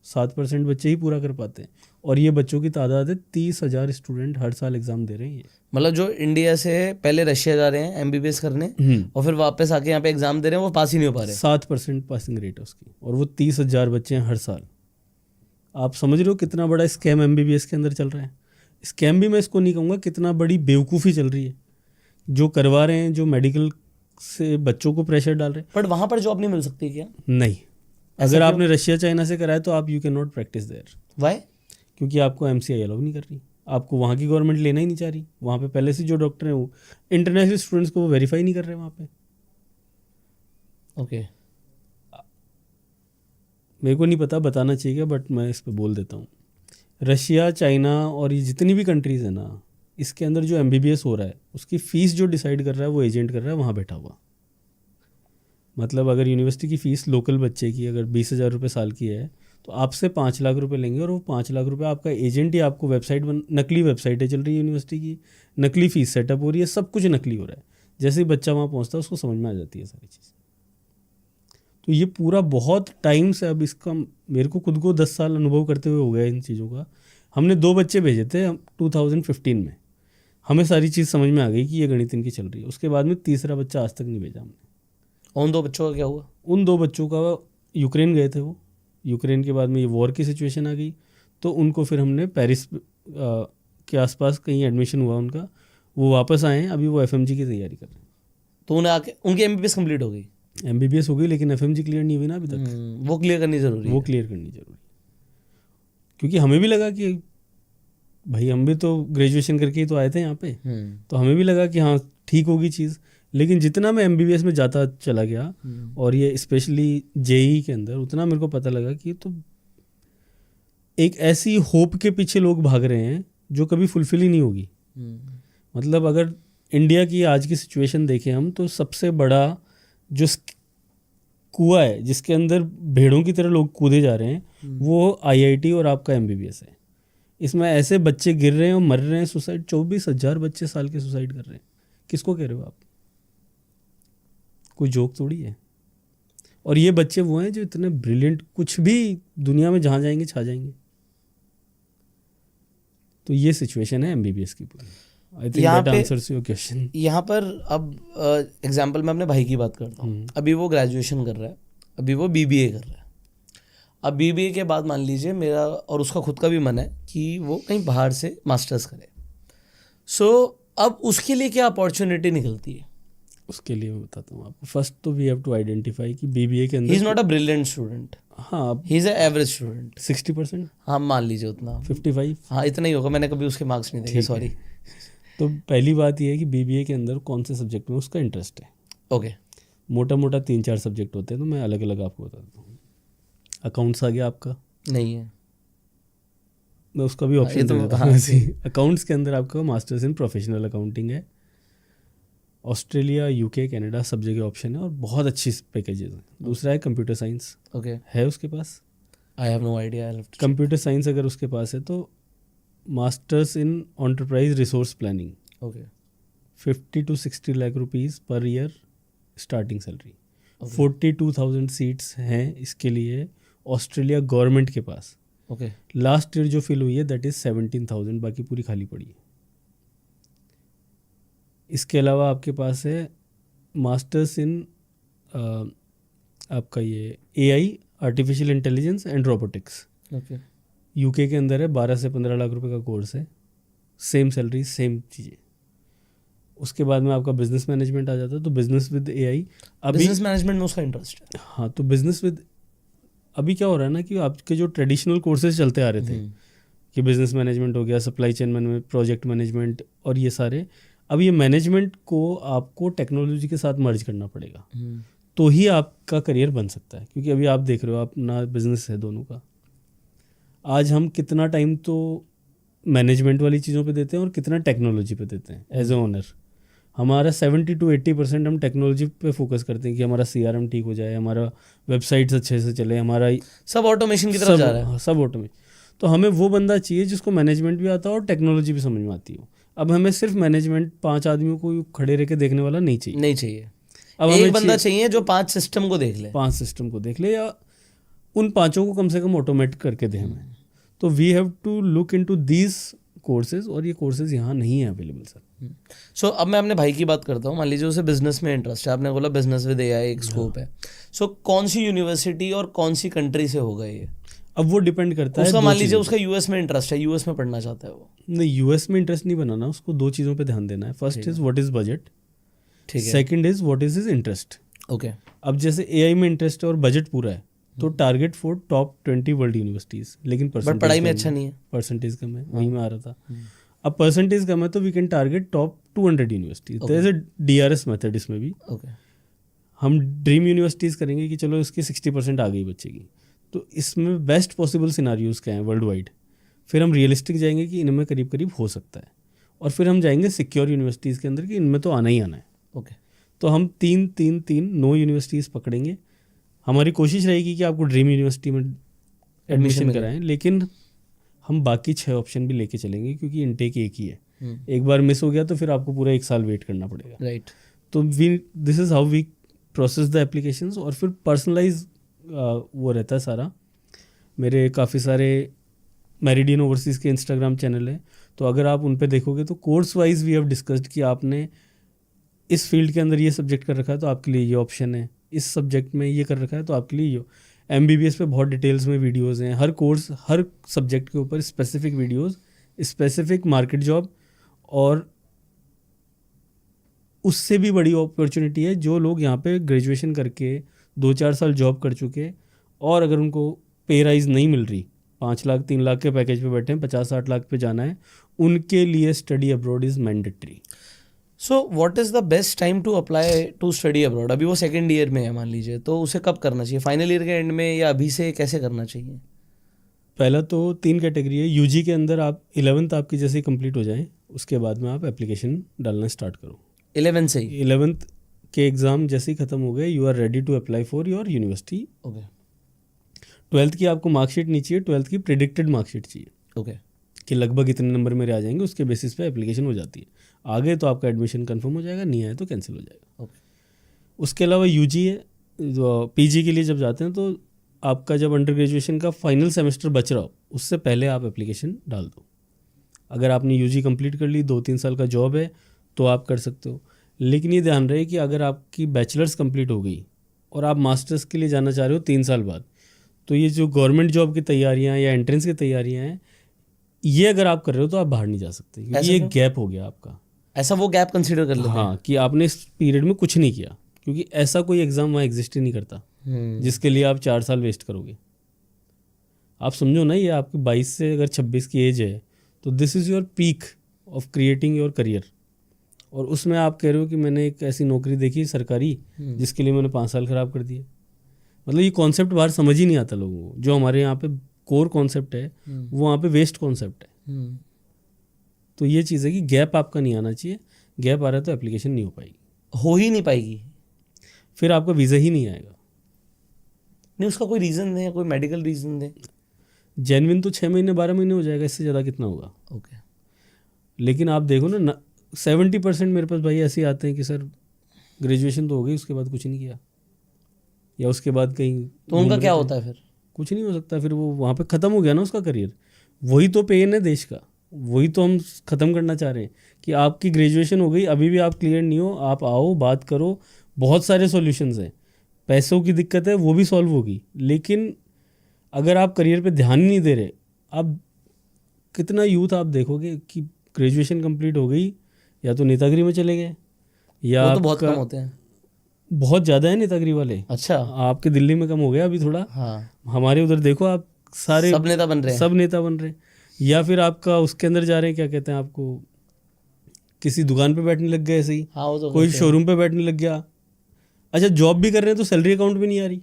7% बच्चे ही पूरा कर पाते हैं। और ये बच्चों की तादाद है, 30,000 स्टूडेंट हर साल एग्जाम दे रहे हैं। मतलब जो इंडिया से पहले रशिया जा रहे हैं MBBS करने और फिर वापस आके यहाँ पे एग्जाम दे रहे हैं, वो पास ही नहीं हो पा रहे। 7% पासिंग रेट है उसकी, और वो 30,000 बच्चे हैं हर साल। आप समझ रहे हो कितना बड़ा स्कैम MBBS के अंदर चल रहा है। स्कैम भी मैं इसको नहीं कहूँगा, कितना बड़ी बेवकूफ़ी चल रही है जो करवा रहे हैं, जो मेडिकल से बच्चों को प्रेशर डाल रहे हैं। बट वहाँ पर जॉब नहीं मिल सकती क्या? नहीं, अगर आपने रशिया चाइना से कराया तो आप you can not practise there. Why? क्योंकि आपको MCI अलाउ नहीं कर रही। आपको वहाँ की गवर्नमेंट लेना ही नहीं चाह रही, वहाँ पे पहले से जो डॉक्टर हैं वो इंटरनेशनल स्टूडेंट्स को वो वेरीफाई नहीं कर रहे वहाँ पे। ओके मेरे को नहीं पता, बताना चाहिए बट मैं इस पे बोल देता हूँ। रशिया, चाइना और ये जितनी भी कंट्रीज़ है ना, इसके अंदर जो MBBS हो रहा है उसकी फ़ीस जो डिसाइड कर रहा है वो एजेंट कर रहा है वहाँ बैठा हुआ। मतलब अगर यूनिवर्सिटी की फ़ीस लोकल बच्चे की अगर 20,000 रुपये साल की है तो आपसे 5 लाख रुपए लेंगे, और वो 5 लाख रुपए आपका एजेंट ही आपको नकली वेबसाइटें चल रही है यूनिवर्सिटी की, नकली फ़ीस सेटअप हो रही है, सब कुछ नकली हो रहा है। जैसे ही बच्चा वहाँ पहुँचता है उसको समझ में आ जाती है सारी चीज़। तो ये पूरा बहुत टाइम से, अब इसका मेरे को खुद को 10 साल अनुभव करते हुए हो गया इन चीज़ों का। हमने 2 बच्चे भेजे थे 2015 में, हमें सारी चीज़ समझ में आ गई कि ये गणित इनकी चल रही है। उसके बाद में तीसरा बच्चा आज तक नहीं भेजा हमने। और उन 2 बच्चों का क्या हुआ? उन 2 बच्चों का यूक्रेन गए थे वो, यूक्रेन के बाद में ये वॉर की सिचुएशन आ गई, तो उनको फिर हमने पेरिस के आसपास कहीं एडमिशन हुआ उनका, वो वापस आए हैं, अभी वो FMG की तैयारी कर रहे हैं। तो उन्हें आके उनकी MBBS कंप्लीट हो गई? MBBS हो गई लेकिन FMG क्लियर नहीं हुई ना अभी तक। वो क्लियर करनी ज़रूरी है। वो क्लियर करनी जरूरी, क्योंकि हमें भी लगा कि भाई हम भी तो ग्रेजुएशन करके ही तो आए थे यहाँ पे, तो हमें भी लगा कि हाँ ठीक होगी चीज़। लेकिन जितना मैं MBBS में जाता चला गया और ये स्पेशली JEE के अंदर, उतना मेरे को पता लगा कि तो एक ऐसी होप के पीछे लोग भाग रहे हैं जो कभी फुलफिल ही नहीं होगी। मतलब अगर इंडिया की आज की सिचुएशन देखें हम, तो सबसे बड़ा जो कुआं है जिसके अंदर भेड़ों की तरह लोग कूदे जा रहे हैं वो IIT और आपका MBBS है। इसमें ऐसे बच्चे गिर रहे हैं और मर रहे हैं, सुसाइड 24,000 बच्चे साल के सुसाइड कर रहे हैं। किसको कह रहे हो आप? कोई जोक थोड़ी है। और ये बच्चे वो हैं जो इतने ब्रिलियंट, कुछ भी दुनिया में जहाँ जाएंगे छा जाएंगे। तो ये सिचुएशन है MBBS की पूरी। I think that answers your question. यहाँ पर अब एग्जांपल मैं अपने भाई की बात करता हूँ। अभी वो ग्रेजुएशन कर रहा है, अभी वो BBA कर रहा है। अब BBA के बाद मान लीजिए मेरा और उसका खुद का भी मन है कि वो कहीं बाहर से मास्टर्स करे। सो अब उसके लिए क्या अपॉर्चुनिटी निकलती है? उसके लिए मैं बताता हूँ आपको। फर्स्ट तो वी हैव टू आइडेंटिफाई कि BBA के अंदर he is not a brilliant student. हाँ, he is a average student. 60%। हाँ मान लीजिए उतना, 55। हाँ इतना ही होगा, मैंने कभी उसके मार्क्स नहीं देखे, सॉरी। तो पहली बात ये है कि BBA के अंदर कौन से सब्जेक्ट में उसका इंटरेस्ट है। ओके मोटा मोटा 3-4 सब्जेक्ट होते हैं, तो मैं अलग अलग आपको बता देता हूँ। अकाउंट्स आ गया आपका? नहीं है, मैं उसका भी ऑप्शन दे देता हूँ। अकाउंट्स के अंदर आपका मास्टर्स इन प्रोफेशनल अकाउंटिंग है। ऑस्ट्रेलिया, UK, कनाडा सब जगह ऑप्शन है और बहुत अच्छी पैकेजेस हैं। दूसरा है कंप्यूटर साइंस। ओके है उसके पास? I have no idea. Computer science अगर उसके पास है तो masters in enterprise resource planning, okay 50 to 60 lakh rupees per year starting salary. 42,000 seats हैं इसके लिए ऑस्ट्रेलिया गवर्नमेंट के पास। ओके लास्ट ईयर जो फिल हुई है दैट इज़ 17,000, बाकी पूरी खाली पड़ी है। इसके अलावा आपके पास है मास्टर्स इन आपका ये AI, artificial intelligence and robotics. Okay UK के अंदर है, 12 से 15 लाख रुपए का कोर्स है, सेम सैलरी सेम चीज़ें। उसके बाद में आपका बिजनेस मैनेजमेंट आ जाता है, तो बिजनेस विद AI। अभी बिजनेस मैनेजमेंट में उसका इंटरेस्ट है। हाँ, तो बिजनेस विद, अभी क्या हो रहा है ना कि आपके जो ट्रेडिशनल कोर्सेज चलते आ रहे थे कि बिजनेस मैनेजमेंट हो गया, supply chain management, project management और ये सारे, अब ये मैनेजमेंट को आपको टेक्नोलॉजी के साथ मर्ज करना पड़ेगा तो ही आपका करियर बन सकता है। क्योंकि अभी आप देख रहे हो अपना बिजनेस है दोनों का, आज हम कितना टाइम तो मैनेजमेंट वाली चीज़ों पे देते हैं और कितना टेक्नोलॉजी पे देते हैं एज ए ओनर। हमारा 70 to 80% हम टेक्नोलॉजी पे फोकस करते हैं कि हमारा CRM ठीक हो जाए, हमारा वेबसाइट्स अच्छे से चले, हमारा सब ऑटोमेशन की तरफ जा रहा है। सब ऑटोमेशन। तो हमें वो बंदा चाहिए जिसको मैनेजमेंट भी आता हो और टेक्नोलॉजी भी समझ में आती हो। अब हमें सिर्फ मैनेजमेंट 5 आदमियों को खड़े रह के देखने वाला नहीं चाहिए। अब एक बंदा चाहिए जो 5 सिस्टम को देख ले, 5 सिस्टम को देख ले, या उन 5 को कम से कम ऑटोमेट करके दे हमें। तो we have to look into these courses, और ये कोर्सेज यहाँ नहीं है अवेलेबल सर। सो अब मैं अपने भाई की बात करता हूँ। मान लीजिए उसे बिजनेस में इंटरेस्ट है, आपने बोला बिजनेस विद AI एक स्कोप है। सो कौन सी यूनिवर्सिटी और कौन सी कंट्री से होगा ये? अब वो डिपेंड करता है। उसका मान लीजिए उसका US में इंटरेस्ट है, US में पढ़ना चाहता है वो। नहीं, US में इंटरेस्ट नहीं बनाना, उसको 2 चीज़ों पे ध्यान देना है। First is what is budget, ठीक है। Second is what is his interest. Okay अब जैसे AI में इंटरेस्ट है और बजट पूरा है तो target for top 20 world universities, लेकिन बट पढ़ाई में अच्छा नहीं है, परसेंटेज कम है, वही में आ रहा था। अब परसेंटेज कम है तो we can target top 200 universities. There is a DRS method इसमें भी। ओके, हम ड्रीम यूनिवर्सिटीज़ करेंगे कि चलो इसकी 60% आ गई बच्चे की, तो इसमें बेस्ट पॉसिबल सिनारियोज क्या हैं वर्ल्ड वाइड, फिर हम रियलिस्टिक जाएंगे कि इनमें करीब करीब हो सकता है, और फिर हम जाएंगे सिक्योर यूनिवर्सिटीज़ के अंदर कि इनमें तो आना ही आना है। ओके, तो हम 9 यूनिवर्सिटीज़ पकड़ेंगे। हमारी कोशिश रहेगी कि आपको ड्रीम यूनिवर्सिटी में एडमिशन कराएं, लेकिन हम बाकी 6 ऑप्शन भी लेके चलेंगे क्योंकि इनटेक एक ही है। एक बार मिस हो गया तो फिर आपको पूरा 1 साल वेट करना पड़ेगा। राइट। तो this is how we process the applications. और फिर पर्सनलाइज वो रहता है सारा। मेरे काफ़ी सारे मेरिडियन ओवरसीज़ के इंस्टाग्राम चैनल है, तो अगर आप उन पे देखोगे तो course wise we have discussed कि आपने इस फील्ड के अंदर ये सब्जेक्ट कर रखा है तो आपके लिए ये ऑप्शन है, इस सब्जेक्ट में ये कर रखा है तो आपके लिए ये। MBBS पे बहुत डिटेल्स में वीडियोज़ हैं, हर कोर्स हर सब्जेक्ट के ऊपर specific videos, specific market job. और उससे भी बड़ी अपॉर्चुनिटी है जो लोग यहाँ पे ग्रेजुएशन करके 2-4 साल जॉब कर चुके, और अगर उनको पे राइज नहीं मिल रही, 5 लाख 3 लाख के पैकेज पे बैठे हैं, 50-60 लाख पे जाना है, उनके लिए study abroad is mandatory. So what is the best time to apply to study abroad? अभी वो सेकेंड ईयर में है मान लीजिए, तो उसे कब करना चाहिए? फाइनल ईयर के एंड में या अभी से कैसे करना चाहिए? पहला तो 3 कैटेगरी है। यूजी के अंदर आप 11th आपकी जैसे ही कंप्लीट हो जाए उसके बाद में आप एप्लीकेशन डालना स्टार्ट करो। 11 से ही? 11th के एग्ज़ाम जैसे ही ख़त्म हो गए, you are ready to apply for your university. Okay. 12th की आपको मार्कशीट नहीं चाहिए, 12th की प्रिडिक्टेड मार्कशीट चाहिए। ओके। कि लगभग इतने नंबर मेरे आ जाएंगे, उसके बेसिस पे एप्लीकेशन हो जाती है। आगे तो आपका एडमिशन कंफर्म हो जाएगा, नहीं आए तो कैंसिल हो जाएगा। ओके। उसके अलावा यूजी है, जो पीजी के लिए जब जाते हैं तो आपका जब अंडर ग्रेजुएशन का फाइनल सेमेस्टर बच रहा हो उससे पहले आप एप्लीकेशन डाल दो। अगर आपने यूजी कंप्लीट कर ली, 2-3 साल का जॉब है तो आप कर सकते हो। लेकिन ये ध्यान रहे कि अगर आपकी बैचलर्स कंप्लीट हो गई और आप मास्टर्स के लिए जाना चाह रहे हो 3 साल बाद, तो ये जो गवर्नमेंट जॉब की तैयारियां या एंट्रेंस की तैयारियां हैं, ये अगर आप कर रहे हो तो आप बाहर नहीं जा सकते, क्योंकि ये गैप हो गया आपका। ऐसा वो गैप कंसीडर कर लेते हैं? हाँ, कि आपने इस पीरियड में कुछ नहीं किया, क्योंकि ऐसा कोई एग्ज़ाम वहाँ एग्जिस्ट ही नहीं करता जिसके लिए आप 4 साल वेस्ट करोगे। आप समझो ना, ये आपकी 22 से अगर 26 की एज है तो this is your peak of creating your career, और उसमें आप कह रहे हो कि मैंने एक ऐसी नौकरी देखी सरकारी जिसके लिए मैंने 5 साल ख़राब कर दिए। मतलब ये कॉन्सेप्ट बाहर समझ ही नहीं आता लोगों को। जो हमारे यहाँ पे कोर कॉन्सेप्ट है वो वहाँ पे वेस्ट कॉन्सेप्ट है। तो ये चीज़ है कि गैप आपका नहीं आना चाहिए। गैप आ रहा है तो एप्लीकेशन नहीं हो पाएगी, हो ही नहीं पाएगी, फिर आपका वीज़ा ही नहीं आएगा। नहीं, उसका कोई रीज़न है, कोई मेडिकल रीज़न है? जेन्युइन तो 6 महीने 12 महीने हो जाएगा, इससे ज़्यादा कितना होगा। ओके। लेकिन आप देखो ना 70% मेरे पास भाई ऐसे आते हैं कि सर ग्रेजुएशन तो हो गई, उसके बाद कुछ नहीं किया, या उसके बाद कहीं। तो उनका क्या होता है फिर? कुछ नहीं हो सकता, फिर वो वहाँ पे ख़त्म हो गया ना उसका करियर। वही तो पेन है देश का, वही तो हम ख़त्म करना चाह रहे हैं कि आपकी ग्रेजुएशन हो गई, अभी भी आप क्लियर नहीं हो, आप आओ बात करो, बहुत सारे सॉल्यूशंस हैं। पैसों की दिक्कत है वो भी सॉल्व होगी, लेकिन अगर आप करियर पे ध्यान ही नहीं दे रहे, आप कितना यूथ आप देखोगे कि ग्रेजुएशन कंप्लीट हो गई या तो नेतागिरी में चले गए, या वो तो बहुत कम होते हैं। बहुत ज़्यादा है नेतागिरी वाले। अच्छा, आपके दिल्ली में कम हो गया अभी थोड़ा। हाँ, हमारे उधर देखो आप सारे सब नेता बन रहे हैं। सब नेता बन रहे हैं, या फिर आपका उसके अंदर जा रहे हैं, क्या कहते हैं, आपको किसी दुकान पे बैठने लग गए ऐसे ही। हाँ, वो तो कोई शोरूम पे बैठने लग गया। अच्छा, जॉब भी कर रहे हैं तो सैलरी अकाउंट में नहीं आ रही,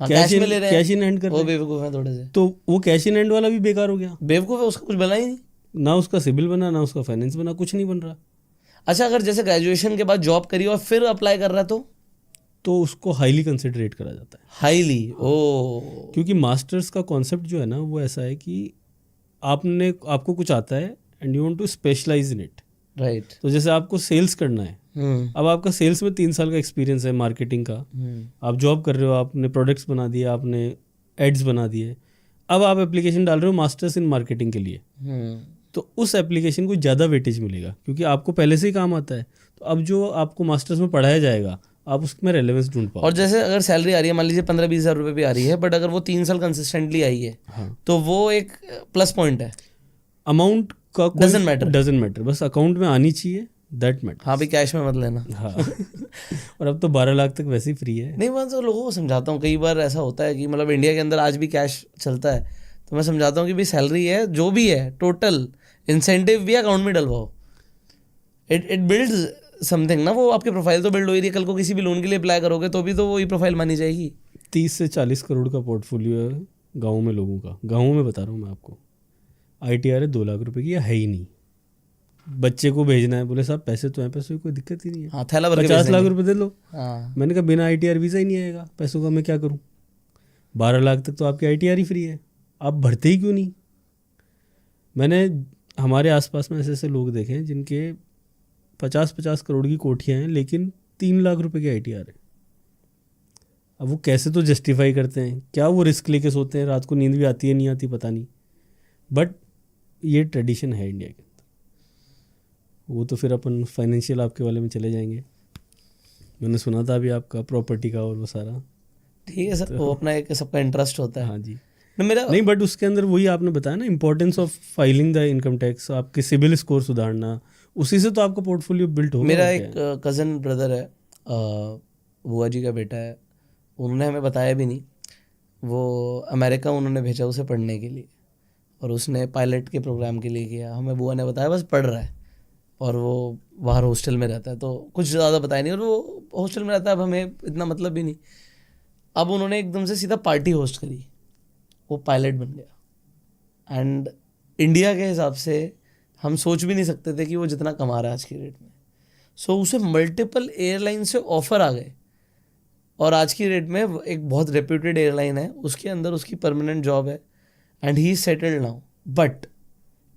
कैश में ले रहे हैं, कैश इन हैंड कर रहे वो हैं। बेवकूफ़ है थोड़े से। तो वो कैश इन हैंड वाला भी बेकार हो गया। बेवकूफ़ है, उसका कुछ बना ही नहीं। ना उसका सिविल बना, ना उसका फाइनेंस बना, कुछ नहीं बन रहा। अच्छा, अगर जैसे ग्रेजुएशन के बाद जॉब करी और फिर अप्लाई कर रहा है तो उसको हाईली कंसिडरेट करा जाता है। हाईली? ओ, क्योंकि मास्टर्स का कॉन्सेप्ट जो है ना वो ऐसा है कि आपको कुछ आता है and you want to specialise in it. Right. तो जैसे आपको सेल्स करना है, अब आपका सेल्स में 3 साल का एक्सपीरियंस है मार्केटिंग का, आप जॉब कर रहे हो, आपने प्रोडक्ट्स बना दिए, आपने एड्स बना दिए, अब आप एप्लीकेशन डाल रहे हो मास्टर्स इन मार्केटिंग के लिए, तो उस एप्लीकेशन को ज़्यादा वेटेज मिलेगा क्योंकि आपको पहले से ही काम आता है। तो अब जो आपको मास्टर्स में पढ़ाया जाएगा आप उसमें रेलेवेंस ढूंढ पाओ। और जैसे अगर सैलरी आ रही है मान लीजिए 15-20 हज़ार रुपये भी आ रही है, बट अगर वो 3 साल कंसिस्टेंटली आई है, हाँ, तो वो एक प्लस पॉइंट है। अमाउंट का डजंट मैटर, बस अकाउंट में आनी चाहिए, दैट मैटर। हाँ भी, कैश में मत लेना। हाँ और अब तो 12 लाख तक वैसे ही फ्री है। नहीं, मैं तो लोगों को समझाता हूँ, कई बार ऐसा होता है कि मतलब इंडिया के अंदर आज भी कैश चलता है, तो मैं समझाता हूँ कि भाई सैलरी है जो भी है टोटल इंसेंटिव भी अकाउंट में डलवाओ, इट बिल्ड्स समथिंग ना। वो आपकी प्रोफाइल तो बिल्ड हो रही है, कल को किसी भी लोन के लिए अप्लाई करोगे तो भी तो वही प्रोफाइल मानी जाएगी। 30 से 40 करोड़ का पोर्टफोलियो है गाँव में लोगों का, गाँव में बता रहा हूँ मैं आपको। ITR है 2 लाख रुपए की, या है ही नहीं। बच्चे को भेजना है, बोले साहब पैसे तो हैं, पैसों की कोई दिक्कत ही नहीं है, हाँ, थैला भर के 50 भेज लाख देंगे। रुपए दे लो। हाँ, मैंने कहा बिना ITR वीज़ा ही नहीं आएगा, पैसों का मैं क्या करूं? 12 लाख तक तो आपकी ITR ही फ्री है, आप भरते ही क्यों नहीं? मैंने हमारे आसपास में ऐसे ऐसे लोग देखे हैं जिनके 50-50 करोड़ की कोठियाँ हैं, लेकिन 3 लाख रुपए की ITR है। अब वो कैसे तो जस्टिफाई करते हैं, क्या वो रिस्क लेके सोते हैं, रात को नींद भी आती है नहीं आती पता नहीं, बट ये ट्रेडिशन है इंडिया के अंदर। वो तो फिर अपन फाइनेंशियल आपके वाले में चले जाएंगे। मैंने सुना था अभी आपका प्रॉपर्टी का और वो सारा। ठीक है सर, वो अपना एक सबका इंटरेस्ट होता है। हाँ जी, मेरा नहीं बट उसके अंदर वही आपने बताया ना, importance of filing the income tax, आपके सिबिल स्कोर सुधारना, उसी से तो आपका पोर्टफोलियो बिल्ट होगा। मेरा एक कज़न ब्रदर है, बुआ जी का बेटा है, उन्होंने हमें बताया भी नहीं। वो अमेरिका उन्होंने भेजा उसे पढ़ने के लिए, और उसने पायलट के प्रोग्राम के लिए किया। हमें बुआ ने बताया बस पढ़ रहा है, और वो बाहर हॉस्टल में रहता है, तो कुछ ज़्यादा बताया नहीं, और वो हॉस्टल में रहता है। अब हमें इतना मतलब भी नहीं। अब उन्होंने एकदम से सीधा पार्टी होस्ट करी, वो पायलट बन गया। एंड इंडिया के हिसाब से हम सोच भी नहीं सकते थे कि वो जितना कमा रहा है आज की रेट में। सो उसे मल्टीपल एयरलाइन से ऑफर आ गए, और आज की रेट में एक बहुत रेप्यूटेड एयरलाइन है, उसके अंदर उसकी परमानेंट जॉब है, and he settled now. But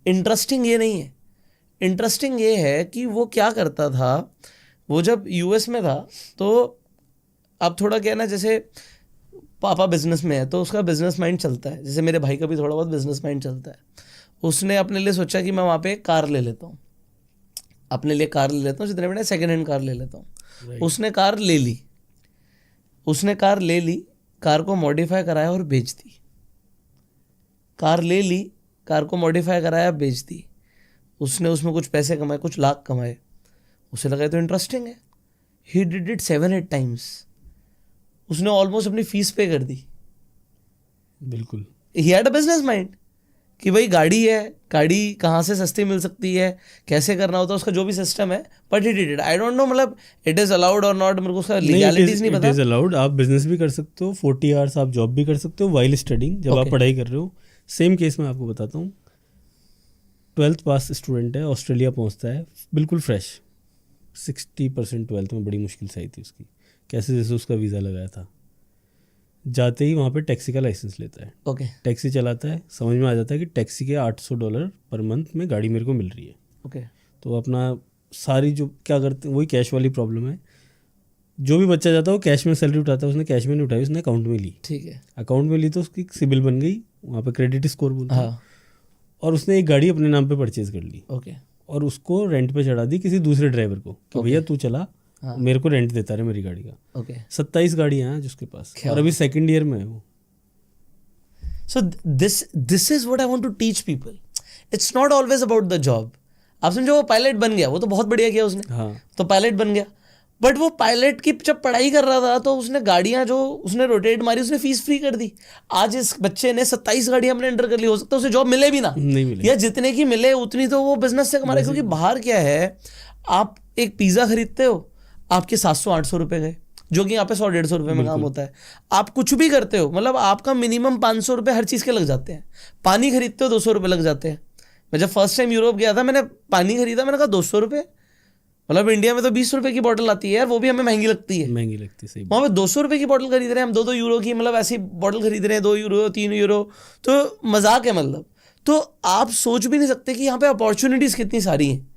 interesting ये नहीं है, इंटरेस्टिंग ये है कि वो क्या करता था। वो जब US में था, तो अब थोड़ा क्या है ना, जैसे पापा बिजनेस में है तो उसका बिजनेस माइंड चलता है, जैसे मेरे भाई का भी थोड़ा बहुत बिजनेस माइंड चलता है। उसने अपने लिए सोचा कि मैं वहाँ पे कार ले लेता हूँ, अपने लिए कार ले लेता हूँ, जितने बड़े सेकेंड हैंड कार ले लेता हूँ। उसने कार ले ली, कार को मॉडिफाई कराया और बेच दी। कार को मॉडिफाई कराया, बेच दी। उसने उसमें कुछ पैसे कमाए, कुछ लाख कमाए। उसे लगा तो इंटरेस्टिंग है। He did it 7-8 times. उसने ऑलमोस्ट अपनी फीस पे कर दी। बिल्कुल, he had a business mind कि भाई गाड़ी है, गाड़ी कहाँ से सस्ती मिल सकती है, कैसे करना होता है, उसका जो भी सिस्टम है। But he did it. I don't know मतलब इट इज अलाउड और नॉट, मेरे को उसका लीगैलिटीज नहीं पता। It is allowed. आप बिजनेस भी कर सकते हो, 40 आवर्स आप जॉब भी कर सकते हो वाइल स्टडिंग, जब आप पढ़ाई कर रहे हो। सेम केस में आपको बताता हूँ, 12th पास स्टूडेंट है, ऑस्ट्रेलिया पहुँचता है बिल्कुल फ्रेश, 60% 12th में बड़ी मुश्किल से आई थी उसकी, कैसे जैसे उसका वीज़ा लगाया था। जाते ही वहाँ पे टैक्सी का लाइसेंस लेता है, ओके, टैक्सी चलाता है, समझ में आ जाता है कि टैक्सी के $800 पर मंथ में गाड़ी मेरे को मिल रही है। ओके, तो अपना सारी जो क्या करते हैं, वही कैश वाली प्रॉब्लम है। जो भी बच्चा जाता है वो कैश में सैलरी उठाता है, उसने कैश में नहीं उठाई, उसने अकाउंट में ली। ठीक है, अकाउंट में ली तो उसकी सिबिल बन गई, वहाँ पे क्रेडिट स्कोर बोलते हैं। हाँ, और उसने एक गाड़ी अपने नाम पे परचेज कर ली, ओके, और उसको रेंट पे चढ़ा दी किसी दूसरे ड्राइवर को कि भैया तू चला, हाँ, मेरे को रेंट देता रहे मेरी गाड़ी का। ओके। 27 गाड़ियाँ हैं जिसके पास, और अभी सेकंड ईयर में है वो। So this is what I want to teach people. It's not always about the job. आप समझो, वो पायलट बन गया, वो तो बहुत बढ़िया किया उसने, हाँ, तो पायलट बन गया। बट वो पायलट की जब पढ़ाई कर रहा था तो उसने गाड़ियां जो उसने रोटेट मारी, उसने फीस फ्री कर दी। आज इस बच्चे ने 27 गाड़ियां अपने अंडर कर ली, हो सकता है उसे जॉब मिले भी ना, नहीं मिले, या जितने की मिले उतनी तो वो बिजनेस से कमा रहे। क्योंकि बाहर क्या है, आप एक पिज्जा खरीदते हो, आपके 700-800 रुपए गए, जो कि यहाँ पे 100-150 रुपये में काम होता है। आप कुछ भी करते हो, मतलब आपका मिनिमम 500 रुपये हर चीज़ के लग जाते हैं। पानी खरीदते हो 200 रुपये लग जाते हैं। मैं जब फर्स्ट टाइम यूरोप गया था, मैंने पानी खरीदा, मैंने कहा 200 रुपये, मतलब इंडिया में तो 20 रुपये की बॉटल आती है यार, वो भी हमें महंगी लगती है। महंगी लगती है, सही। वहाँ पे 200 रुपये की बॉटल खरीद रहे हैं हम, 2-2 यूरो की, मतलब ऐसी बॉटल खरीद रहे हैं 2 यूरो 3 यूरो, तो मजाक है मतलब। तो आप सोच भी नहीं सकते कि यहाँ पे अपॉर्चुनिटीज़ कितनी सारी हैं।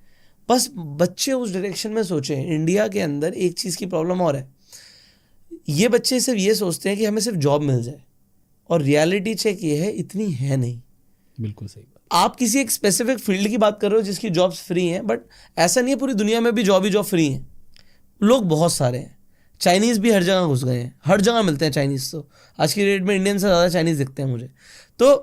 बस बच्चे उस डायरेक्शन में सोचें। इंडिया के अंदर एक चीज़ की प्रॉब्लम और है, ये बच्चे सिर्फ ये सोचते हैं कि हमें सिर्फ जॉब मिल जाए, और रियलिटी चेक ये है इतनी है नहीं। बिल्कुल सही बात। आप किसी एक स्पेसिफिक फील्ड की बात कर रहे हो जिसकी जॉब्स फ्री हैं, बट ऐसा नहीं है पूरी दुनिया में भी जॉब ही जॉब फ्री हैं। लोग बहुत सारे हैं, चाइनीज़ भी हर जगह घुस गए हैं, हर जगह मिलते हैं चाइनीज़। तो आज की डेट में इंडियन से ज़्यादा चाइनीज़ दिखते हैं मुझे। तो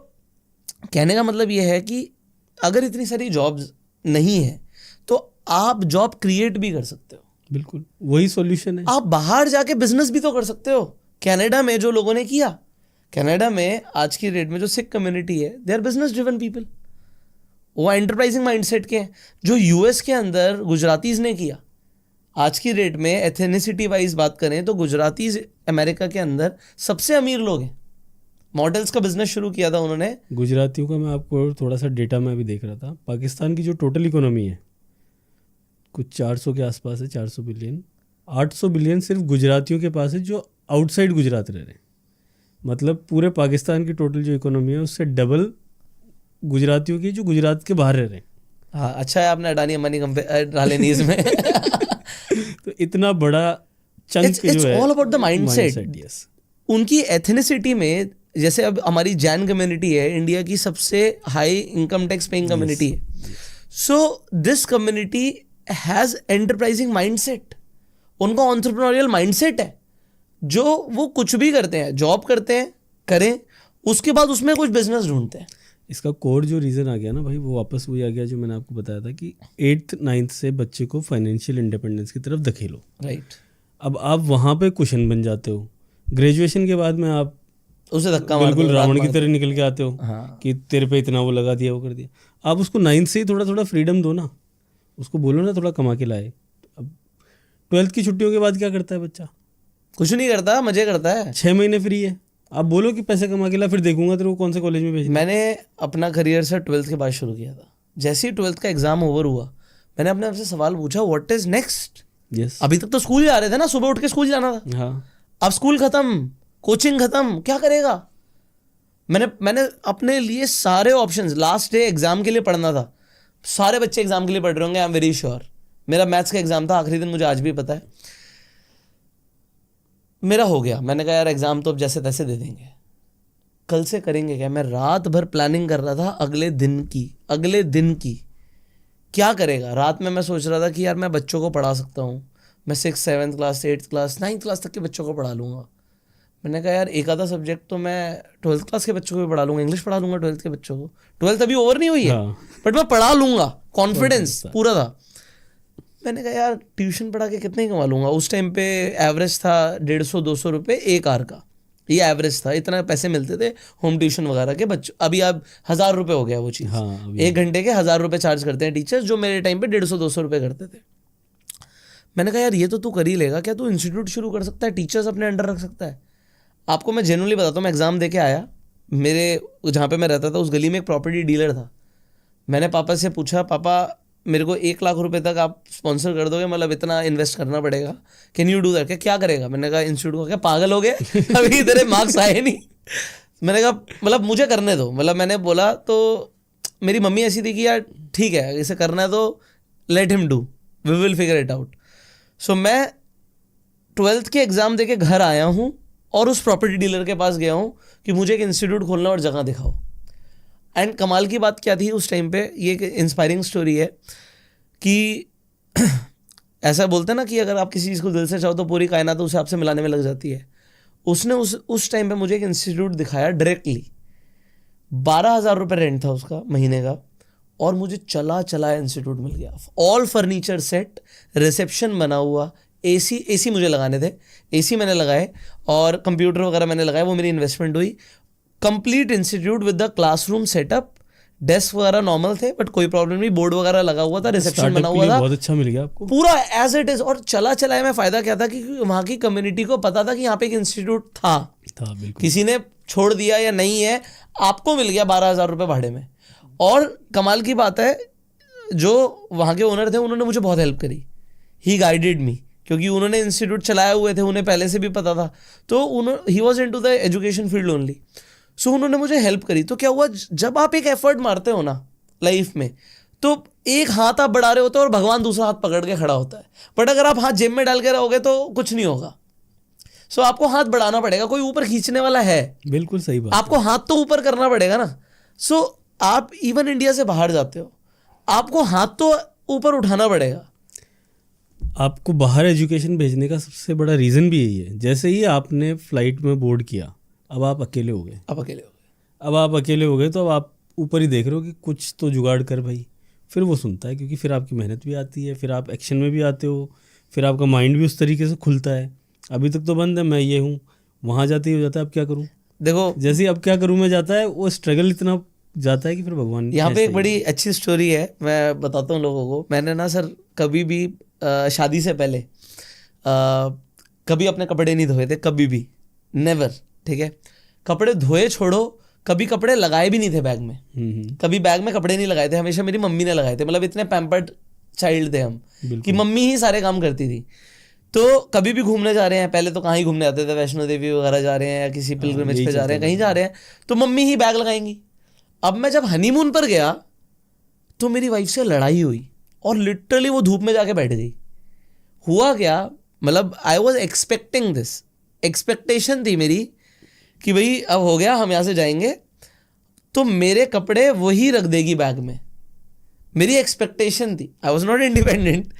कहने का मतलब ये है कि अगर इतनी सारी जॉब्स नहीं है तो आप जॉब क्रिएट भी कर सकते हो। बिल्कुल वही सॉल्यूशन है। आप बाहर जाके बिजनेस भी तो कर सकते हो। कनाडा में जो लोगों ने किया, कनाडा में आज की डेट में जो सिख कम्युनिटी है, they are business driven people. वो एंटरप्राइजिंग माइंडसेट के हैं। जो यूएस के अंदर गुजरातीज ने किया, आज की डेट में एथेनिसिटी वाइज बात करें तो गुजरातीज अमेरिका के अंदर सबसे अमीर लोग हैं। मॉडल्स का बिजनेस शुरू किया था उन्होंने। गुजरातियों का मैं आपको थोड़ा सा डेटा मैं भी देख रहा था। पाकिस्तान की जो टोटल इकोनॉमी है कुछ 400 के आसपास है, 400 बिलियन। 800 बिलियन सिर्फ गुजरातियों के पास है जो आउटसाइड गुजरात रह रहे हैं। मतलब पूरे पाकिस्तान की टोटल जो इकोनॉमी है उससे डबल गुजरातियों की जो गुजरात के बाहर रह रहे हैं। हाँ, अच्छा है आपने अडानी अंबानी डाले नहीं इसमें। तो इतना बड़ा चंक जो है, all about the mindset. Yes. उनकी एथनिसिटी में, जैसे अब हमारी जैन कम्युनिटी है, इंडिया की सबसे high income tax paying community है। So this community has enterprising mindset. उनका एंटरप्रेन्योरियल माइंडसेट है, जो वो कुछ भी करते हैं, जॉब करते हैं, करें, उसके बाद उसमें कुछ बिजनेस ढूंढते हैं। इसका कोर जो रीज़न आ गया ना भाई, वो वापस वही आ गया जो मैंने आपको बताया था कि 8th 9th से बच्चे को फाइनेंशियल इंडिपेंडेंस की तरफ धकेलो। राइट। अब आप वहाँ पे कुशन बन जाते हो। ग्रेजुएशन के बाद में आप उसे धक्का मार बिल्कुल दो, रावण की तरह निकल के आते हो। हाँ। कि तेरे पे इतना वो लगा दिया, वो कर दिया। आप उसको 9th से ही थोड़ा थोड़ा फ्रीडम दो ना, उसको बोलो ना थोड़ा कमा के लाए। अब 12th की छुट्टियों के बाद क्या करता है बच्चा? कुछ नहीं करता, मजे करता है। 6 महीने फ्री है। आप बोलो कि पैसे कमा के ला, फिर देखूंगा तेरे को कौन से कॉलेज में भेजना। मैंने अपना करियर से 12th के बाद शुरू किया था। जैसे ही 12th का एग्जाम ओवर हुआ, मैंने अपने आप से सवाल पूछा, व्हाट इज नेक्स्ट? यस। अभी तक तो स्कूल जा रहे थे ना, सुबह उठ के स्कूल जाना था। हाँ। अब स्कूल खत्म, कोचिंग खत्म, क्या करेगा? मैंने अपने लिए सारे ऑप्शंस, लास्ट डे एग्जाम के लिए पढ़ना था। सारे बच्चे एग्जाम के लिए पढ़ रहे होंगे, आई एम वेरी श्योर। मेरा मैथ्स का एग्जाम था, आखिरी दिन, मुझे आज भी पता है। मेरा हो गया। मैंने कहा यार एग्जाम तो अब जैसे तैसे दे देंगे, कल से करेंगे क्या। मैं रात भर प्लानिंग कर रहा था अगले दिन की क्या करेगा। रात में मैं सोच रहा था कि यार मैं बच्चों को पढ़ा सकता हूँ। मैं 6th 7th class 8th class 9th class तक के बच्चों को पढ़ा लूँगा। मैंने कहा यार एक आधा सब्जेक्ट तो मैं 12th क्लास के बच्चों को भी पढ़ा लूँगा, इंग्लिश पढ़ा लूँगा 12th के बच्चों को। 12th अभी ओवर नहीं हुई है, बट मैं पढ़ा लूँगा, कॉन्फिडेंस पूरा था। मैंने कहा यार ट्यूशन पढ़ा के कितने ही कमा लूँगा। उस टाइम पे एवरेज था 150-200 रुपये 1 आवर का, ये एवरेज था। इतना पैसे मिलते थे होम ट्यूशन वगैरह के बच्चों। अभी अब 1000 रुपये हो गया वो चीज़। हाँ, 1 घंटे के 1000 रुपये चार्ज करते हैं टीचर्स, जो मेरे टाइम पे 150-200 रुपये करते थे। मैंने कहा यार ये तो तू कर ही लेगा, क्या तू इंस्टीट्यूट शुरू कर सकता है, टीचर्स अपने अंडर रख सकता है। आपको मैं जेन्युइनली बताता हूँ, मैं एग्जाम दे के आया, मेरे जहाँ पे मैं रहता था उस गली में एक प्रॉपर्टी डीलर था। मैंने पापा से पूछा, पापा मेरे को 1 लाख रुपए तक आप स्पॉन्सर कर दोगे, मतलब इतना इन्वेस्ट करना पड़ेगा, कैन यू डू दैट? क्या करेगा? मैंने कहा इंस्टीट्यूट को। क्या पागल हो गए, अभी तेरे मार्क्स आए नहीं। मैंने कहा मतलब मुझे करने दो। मतलब मैंने बोला, तो मेरी मम्मी ऐसी थी कि यार ठीक है इसे करना है तो let him do, we will figure it out. So मैं 12th के एग्जाम दे के घर आया हूँ और उस प्रॉपर्टी डीलर के पास गया हूँ कि मुझे एक इंस्टीट्यूट खोलना और जगह दिखाओ। एंड कमाल की बात क्या थी उस टाइम पे, ये एक इंस्पायरिंग स्टोरी है कि ऐसा बोलते हैं ना कि अगर आप किसी चीज़ को दिल से चाहो तो पूरी कायनात तो उसे आपसे मिलाने में लग जाती है। उसने उस टाइम पे मुझे एक इंस्टीट्यूट दिखाया डायरेक्टली। 12,000 रुपये रेंट था उसका महीने का, और मुझे चला इंस्टीट्यूट मिल गया। ऑल फर्नीचर सेट, रिसेप्शन बना हुआ, एसी मुझे लगाने थे, एसी मैंने लगाए, और कंप्यूटर वगैरह मैंने लगाए, वो मेरी इन्वेस्टमेंट हुई। Complete institute with the classroom setup, desk वगैरह नॉर्मल थे बट कोई प्रॉब्लम नहीं, बोर्ड वगैरह लगा हुआ था, रिसेप्शन बना हुआ था, बहुत अच्छा मिल गया आपको पूरा एज इट इज। और चलाए में फायदा क्या था कि वहाँ की कम्युनिटी को पता था कि यहाँ पे एक इंस्टीट्यूट था बिल्कुल। किसी ने छोड़ दिया या नहीं है, आपको मिल गया 12,000 रुपये भाड़े में। और कमाल की बात है, जो वहाँ के ओनर थे उन्होंने मुझे बहुत हेल्प करी, ही गाइडेड मी, क्योंकि उन्होंने इंस्टीट्यूट चलाए हुए थे, उन्हें पहले से भी पता था, तो he was into the education field only. So उन्होंने मुझे हेल्प करी। तो क्या हुआ, जब आप एक एफर्ट मारते हो ना लाइफ में, तो एक हाथ आप बढ़ा रहे होते हो और भगवान दूसरा हाथ पकड़ के खड़ा होता है। बट अगर आप हाथ जेब में डाल के रहोगे तो कुछ नहीं होगा। सो आपको हाथ बढ़ाना पड़ेगा, कोई ऊपर खींचने वाला है, बिल्कुल सही बात, आपको हाथ तो ऊपर करना पड़ेगा ना। सो आप इवन इंडिया से बाहर जाते हो, आपको हाथ तो ऊपर उठाना पड़ेगा। आपको बाहर एजुकेशन भेजने का सबसे बड़ा रीज़न भी यही है। जैसे ही आपने फ्लाइट में बोर्ड किया, अब आप अकेले हो गए। अब आप अकेले हो गए तो अब आप ऊपर ही देख रहे हो कि कुछ तो जुगाड़ कर भाई। फिर वो सुनता है, क्योंकि फिर आपकी मेहनत भी आती है, फिर आप एक्शन में भी आते हो, फिर आपका माइंड भी उस तरीके से खुलता है। अभी तक तो बंद है, मैं ये हूँ, वहाँ जाते ही हो जाता है अब क्या करूँ। देखो जैसे अब क्या करूँ में जाता है, वो स्ट्रगल इतना जाता है कि फिर भगवान यहाँ पे खींचते एक बड़ी अच्छी स्टोरी है, मैं बताता हूँ लोगों को। मैंने ना सर कभी भी शादी से पहले कभी अपने कपड़े नहीं धोए थे, कभी भी, नेवर, ठीक है। कपड़े धोए छोड़ो, कभी कपड़े लगाए भी नहीं थे बैग में, कभी बैग में कपड़े नहीं लगाए थे, हमेशा मेरी मम्मी ने लगाए थे। मतलब इतने पैम्पर्ड चाइल्ड थे हम कि मम्मी ही सारे काम करती थी। तो कभी भी घूमने जा रहे हैं, पहले तो कहाँ ही घूमने आते थे, वैष्णो देवी वगैरह जा रहे हैं या किसी पिलग्रिमेज पे जा रहे हैं, कहीं जा रहे हैं, तो मम्मी ही बैग लगाएंगी। अब मैं जब हनीमून पर गया तो मेरी वाइफ से लड़ाई हुई और लिटरली वो धूप में जाके बैठ गई। हुआ क्या, मतलब I was expecting this, expectation थी मेरी कि भाई अब हो गया, हम यहाँ से जाएंगे तो मेरे कपड़े वही रख देगी बैग में। मेरी एक्सपेक्टेशन थी, आई वॉज नॉट इंडिपेंडेंट,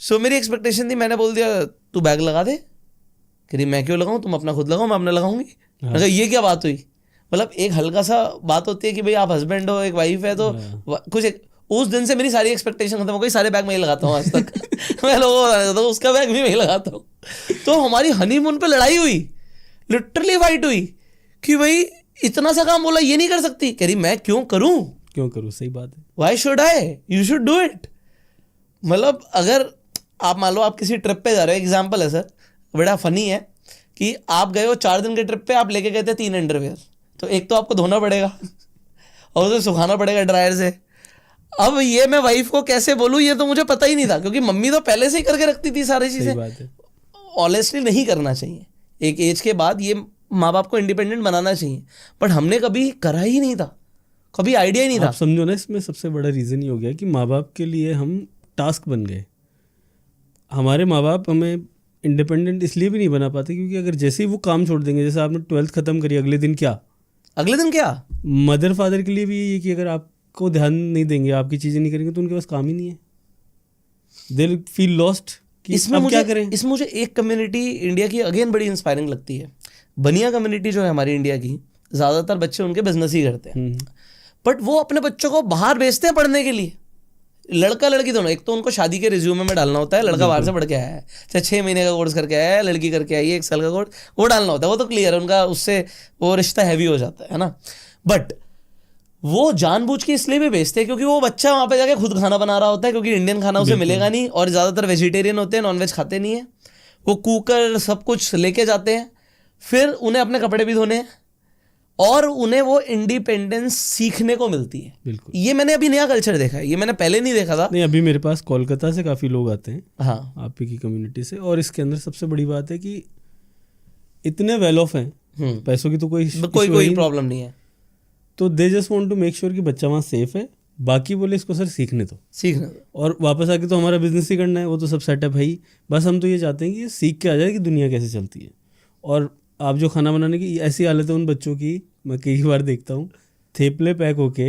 सो मेरी एक्सपेक्टेशन थी। मैंने बोल दिया तू बैग लगा दे। कह रही मैं क्यों लगाऊं, तुम अपना खुद लगाओ, मैं अपना लगाऊंगी। मैं कहा ये क्या बात हुई। मतलब एक हल्का सा बात होती है कि भाई आप हस्बैंड हो, एक वाइफ है, तो कुछ उस दिन से मेरी सारी एक्सपेक्टेशन खत्म हो गई। सारे बैग में ही लगाता हूँ आज तक मैं लोगों को बताना चाहता हूँ, उसका बैग भी मैं ही लगाता हूँ। तो हमारी हनीमून पे लड़ाई हुई, लिटरली फाइट हुई कि भाई इतना सा काम बोला, ये नहीं कर सकती। कह रही मैं क्यों करूं, सही बात है। Why should I, you should do it. मतलब अगर आप मान लो आप किसी ट्रिप पे जा रहे हो, एग्जाम्पल है सर, बड़ा फनी है कि आप गए हो 4 दिन के ट्रिप पे, आप लेके गए थे 3 अंडरवेयर, तो एक तो आपको धोना पड़ेगा और उसे सुखाना पड़ेगा ड्रायर से। अब ये मैं वाइफ को कैसे बोलूं, ये तो मुझे पता ही नहीं था, क्योंकि मम्मी तो पहले से ही करके रखती थी सारी चीजें। ऑनेस्टली नहीं करना चाहिए, एक एज के बाद ये माँ बाप को इंडिपेंडेंट बनाना चाहिए, बट हमने कभी करा ही नहीं था, कभी आइडिया ही नहीं था। आप समझो ना, इसमें सबसे बड़ा रीज़न ये हो गया कि माँ बाप के लिए हम टास्क बन गए। हमारे माँ बाप हमें इंडिपेंडेंट इसलिए भी नहीं बना पाते क्योंकि अगर जैसे ही वो काम छोड़ देंगे, जैसे आपने 12th खत्म करी, अगले दिन क्या, मदर फादर के लिए भी ये कि अगर आपको ध्यान नहीं देंगे, आपकी चीज़ें नहीं करेंगे, तो उनके पास काम ही नहीं है। दे विल फील लॉस्ट कि इसमें क्या करें। इसमें मुझे एक कम्युनिटी इंडिया की अगेन बड़ी इंस्पायरिंग लगती है, बनिया कम्युनिटी जो है हमारी इंडिया की। ज़्यादातर बच्चे उनके बिजनेस ही करते हैं, बट वो अपने बच्चों को बाहर भेजते हैं पढ़ने के लिए, लड़का लड़की दोनों। एक तो उनको शादी के रिज्यूमे में डालना होता है, लड़का बाहर से पढ़ के आया है, चाहे 6 महीने का कोर्स करके आया है, लड़की करके आई है 1 साल का कोर्स, वो डालना होता है, वो तो क्लियर है उनका, उससे वो रिश्ता हैवी हो जाता है ना। बट वो जानबूझ के इसलिए भी भेजते हैं क्योंकि वो बच्चा वहाँ पे जाके खुद खाना बना रहा होता है, क्योंकि इंडियन खाना उसे मिलेगा नहीं, और ज़्यादातर वेजिटेरियन होते हैं, नॉनवेज खाते नहीं है। वो कुकर सब कुछ लेके जाते हैं, फिर उन्हें अपने कपड़े भी धोने हैं और उन्हें वो इंडिपेंडेंस सीखने को मिलती है। बिल्कुल, ये मैंने अभी नया कल्चर देखा है, ये मैंने पहले नहीं देखा था। नहीं, अभी मेरे पास कोलकाता से काफ़ी लोग आते हैं, हाँ, आप ही की कम्युनिटी से, और इसके अंदर सबसे बड़ी बात है कि इतने वेल ऑफ हैं, पैसों की तो कोई प्रॉब्लम नहीं है, तो they just want to make sure कि बच्चा वहाँ सेफ है। बाकी बोले इसको सर सीखने दो, और वापस आके तो हमारा बिजनेस ही करना है, वो तो सब सेटअप है ही। बस हम तो ये चाहते हैं कि ये सीख के आ जाए कि दुनिया कैसे चलती है। और आप जो खाना बनाने की ऐसी हालत है उन बच्चों की, मैं कई बार देखता हूँ थेपले पैक होके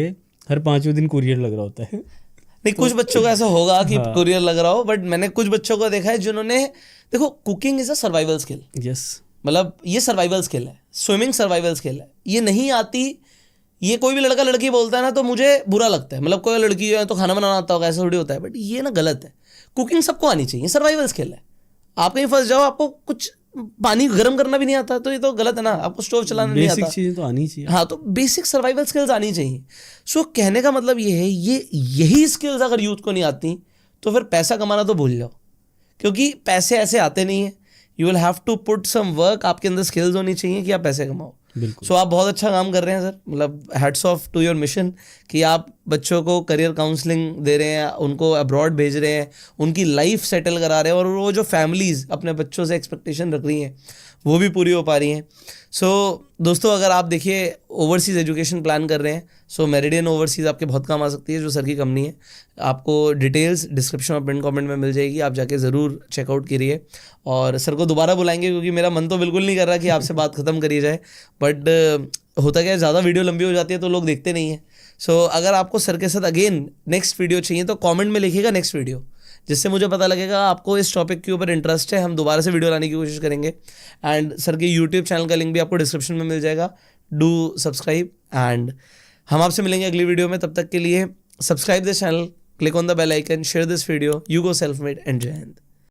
हर 5वें दिन कुरियर लग रहा होता है। नहीं, कुछ बच्चों का ऐसा होगा कि कुरियर लग रहा हो, बट मैंने कुछ बच्चों को देखा है जिन्होंने, देखो cooking is a survival skill. Yes, मतलब ये सर्वाइवल स्किल है, स्विमिंग सर्वाइवल स्किल है, ये नहीं आती। ये कोई भी लड़का लड़की बोलता है ना तो मुझे बुरा लगता है, मतलब कोई लड़की है तो खाना बनाना आता होगा, ऐसा थोड़ी होता है, बट ये ना गलत है। कुकिंग सबको आनी चाहिए, सर्वाइवल स्किल है। आप कहीं फंस जाओ, आपको कुछ पानी गर्म करना भी नहीं आता तो ये तो गलत है ना, आपको स्टोव चलाना नहीं आता, बेसिक चीजें तो आनी चाहिए। हाँ, तो बेसिक सर्वाइवल स्किल्स आनी चाहिए। सो कहने का मतलब ये है, यही स्किल्स अगर यूथ को नहीं आती तो फिर पैसा कमाना तो भूल जाओ, क्योंकि पैसे ऐसे आते नहीं है। You will have to put some work, आपके अंदर स्किल्स होनी चाहिए कि आप पैसे कमाओ। सो आप बहुत अच्छा काम कर रहे हैं सर, मतलब hats off to your mission कि आप बच्चों को करियर काउंसलिंग दे रहे हैं, उनको अब्रॉड भेज रहे हैं, उनकी लाइफ सेटल करा रहे हैं, और वो जो फैमिलीज़ अपने बच्चों से एक्सपेक्टेशन रख रही हैं वो भी पूरी हो पा रही हैं। सो दोस्तों, अगर आप देखिए ओवरसीज़ एजुकेशन प्लान कर रहे हैं, सो मेरिडियन ओवरसीज़ आपके बहुत काम आ सकती है, जो सर की कंपनी है। आपको डिटेल्स डिस्क्रिप्शन और पिन कमेंट में मिल जाएगी, आप जाके ज़रूर चेकआउट करिए। और सर को दोबारा बुलाएंगे क्योंकि मेरा मन तो बिल्कुल नहीं कर रहा कि आपसे बात ख़त्म करी जाए, बट होता क्या है, ज़्यादा वीडियो लंबी हो जाती है तो लोग देखते नहीं हैं। सो अगर आपको सर के साथ अगेन नेक्स्ट वीडियो चाहिए तो कमेंट में लिखिएगा नेक्स्ट वीडियो, जिससे मुझे पता लगेगा आपको इस टॉपिक के ऊपर इंटरेस्ट है। हम दोबारा से वीडियो लाने की कोशिश करेंगे। एंड सर के यूट्यूब चैनल का लिंक भी आपको डिस्क्रिप्शन में मिल जाएगा, डू सब्सक्राइब। एंड हम आपसे मिलेंगे अगली वीडियो में, तब तक के लिए subscribe this channel, click on the bell icon, share this video, you go self made and जय हिंद।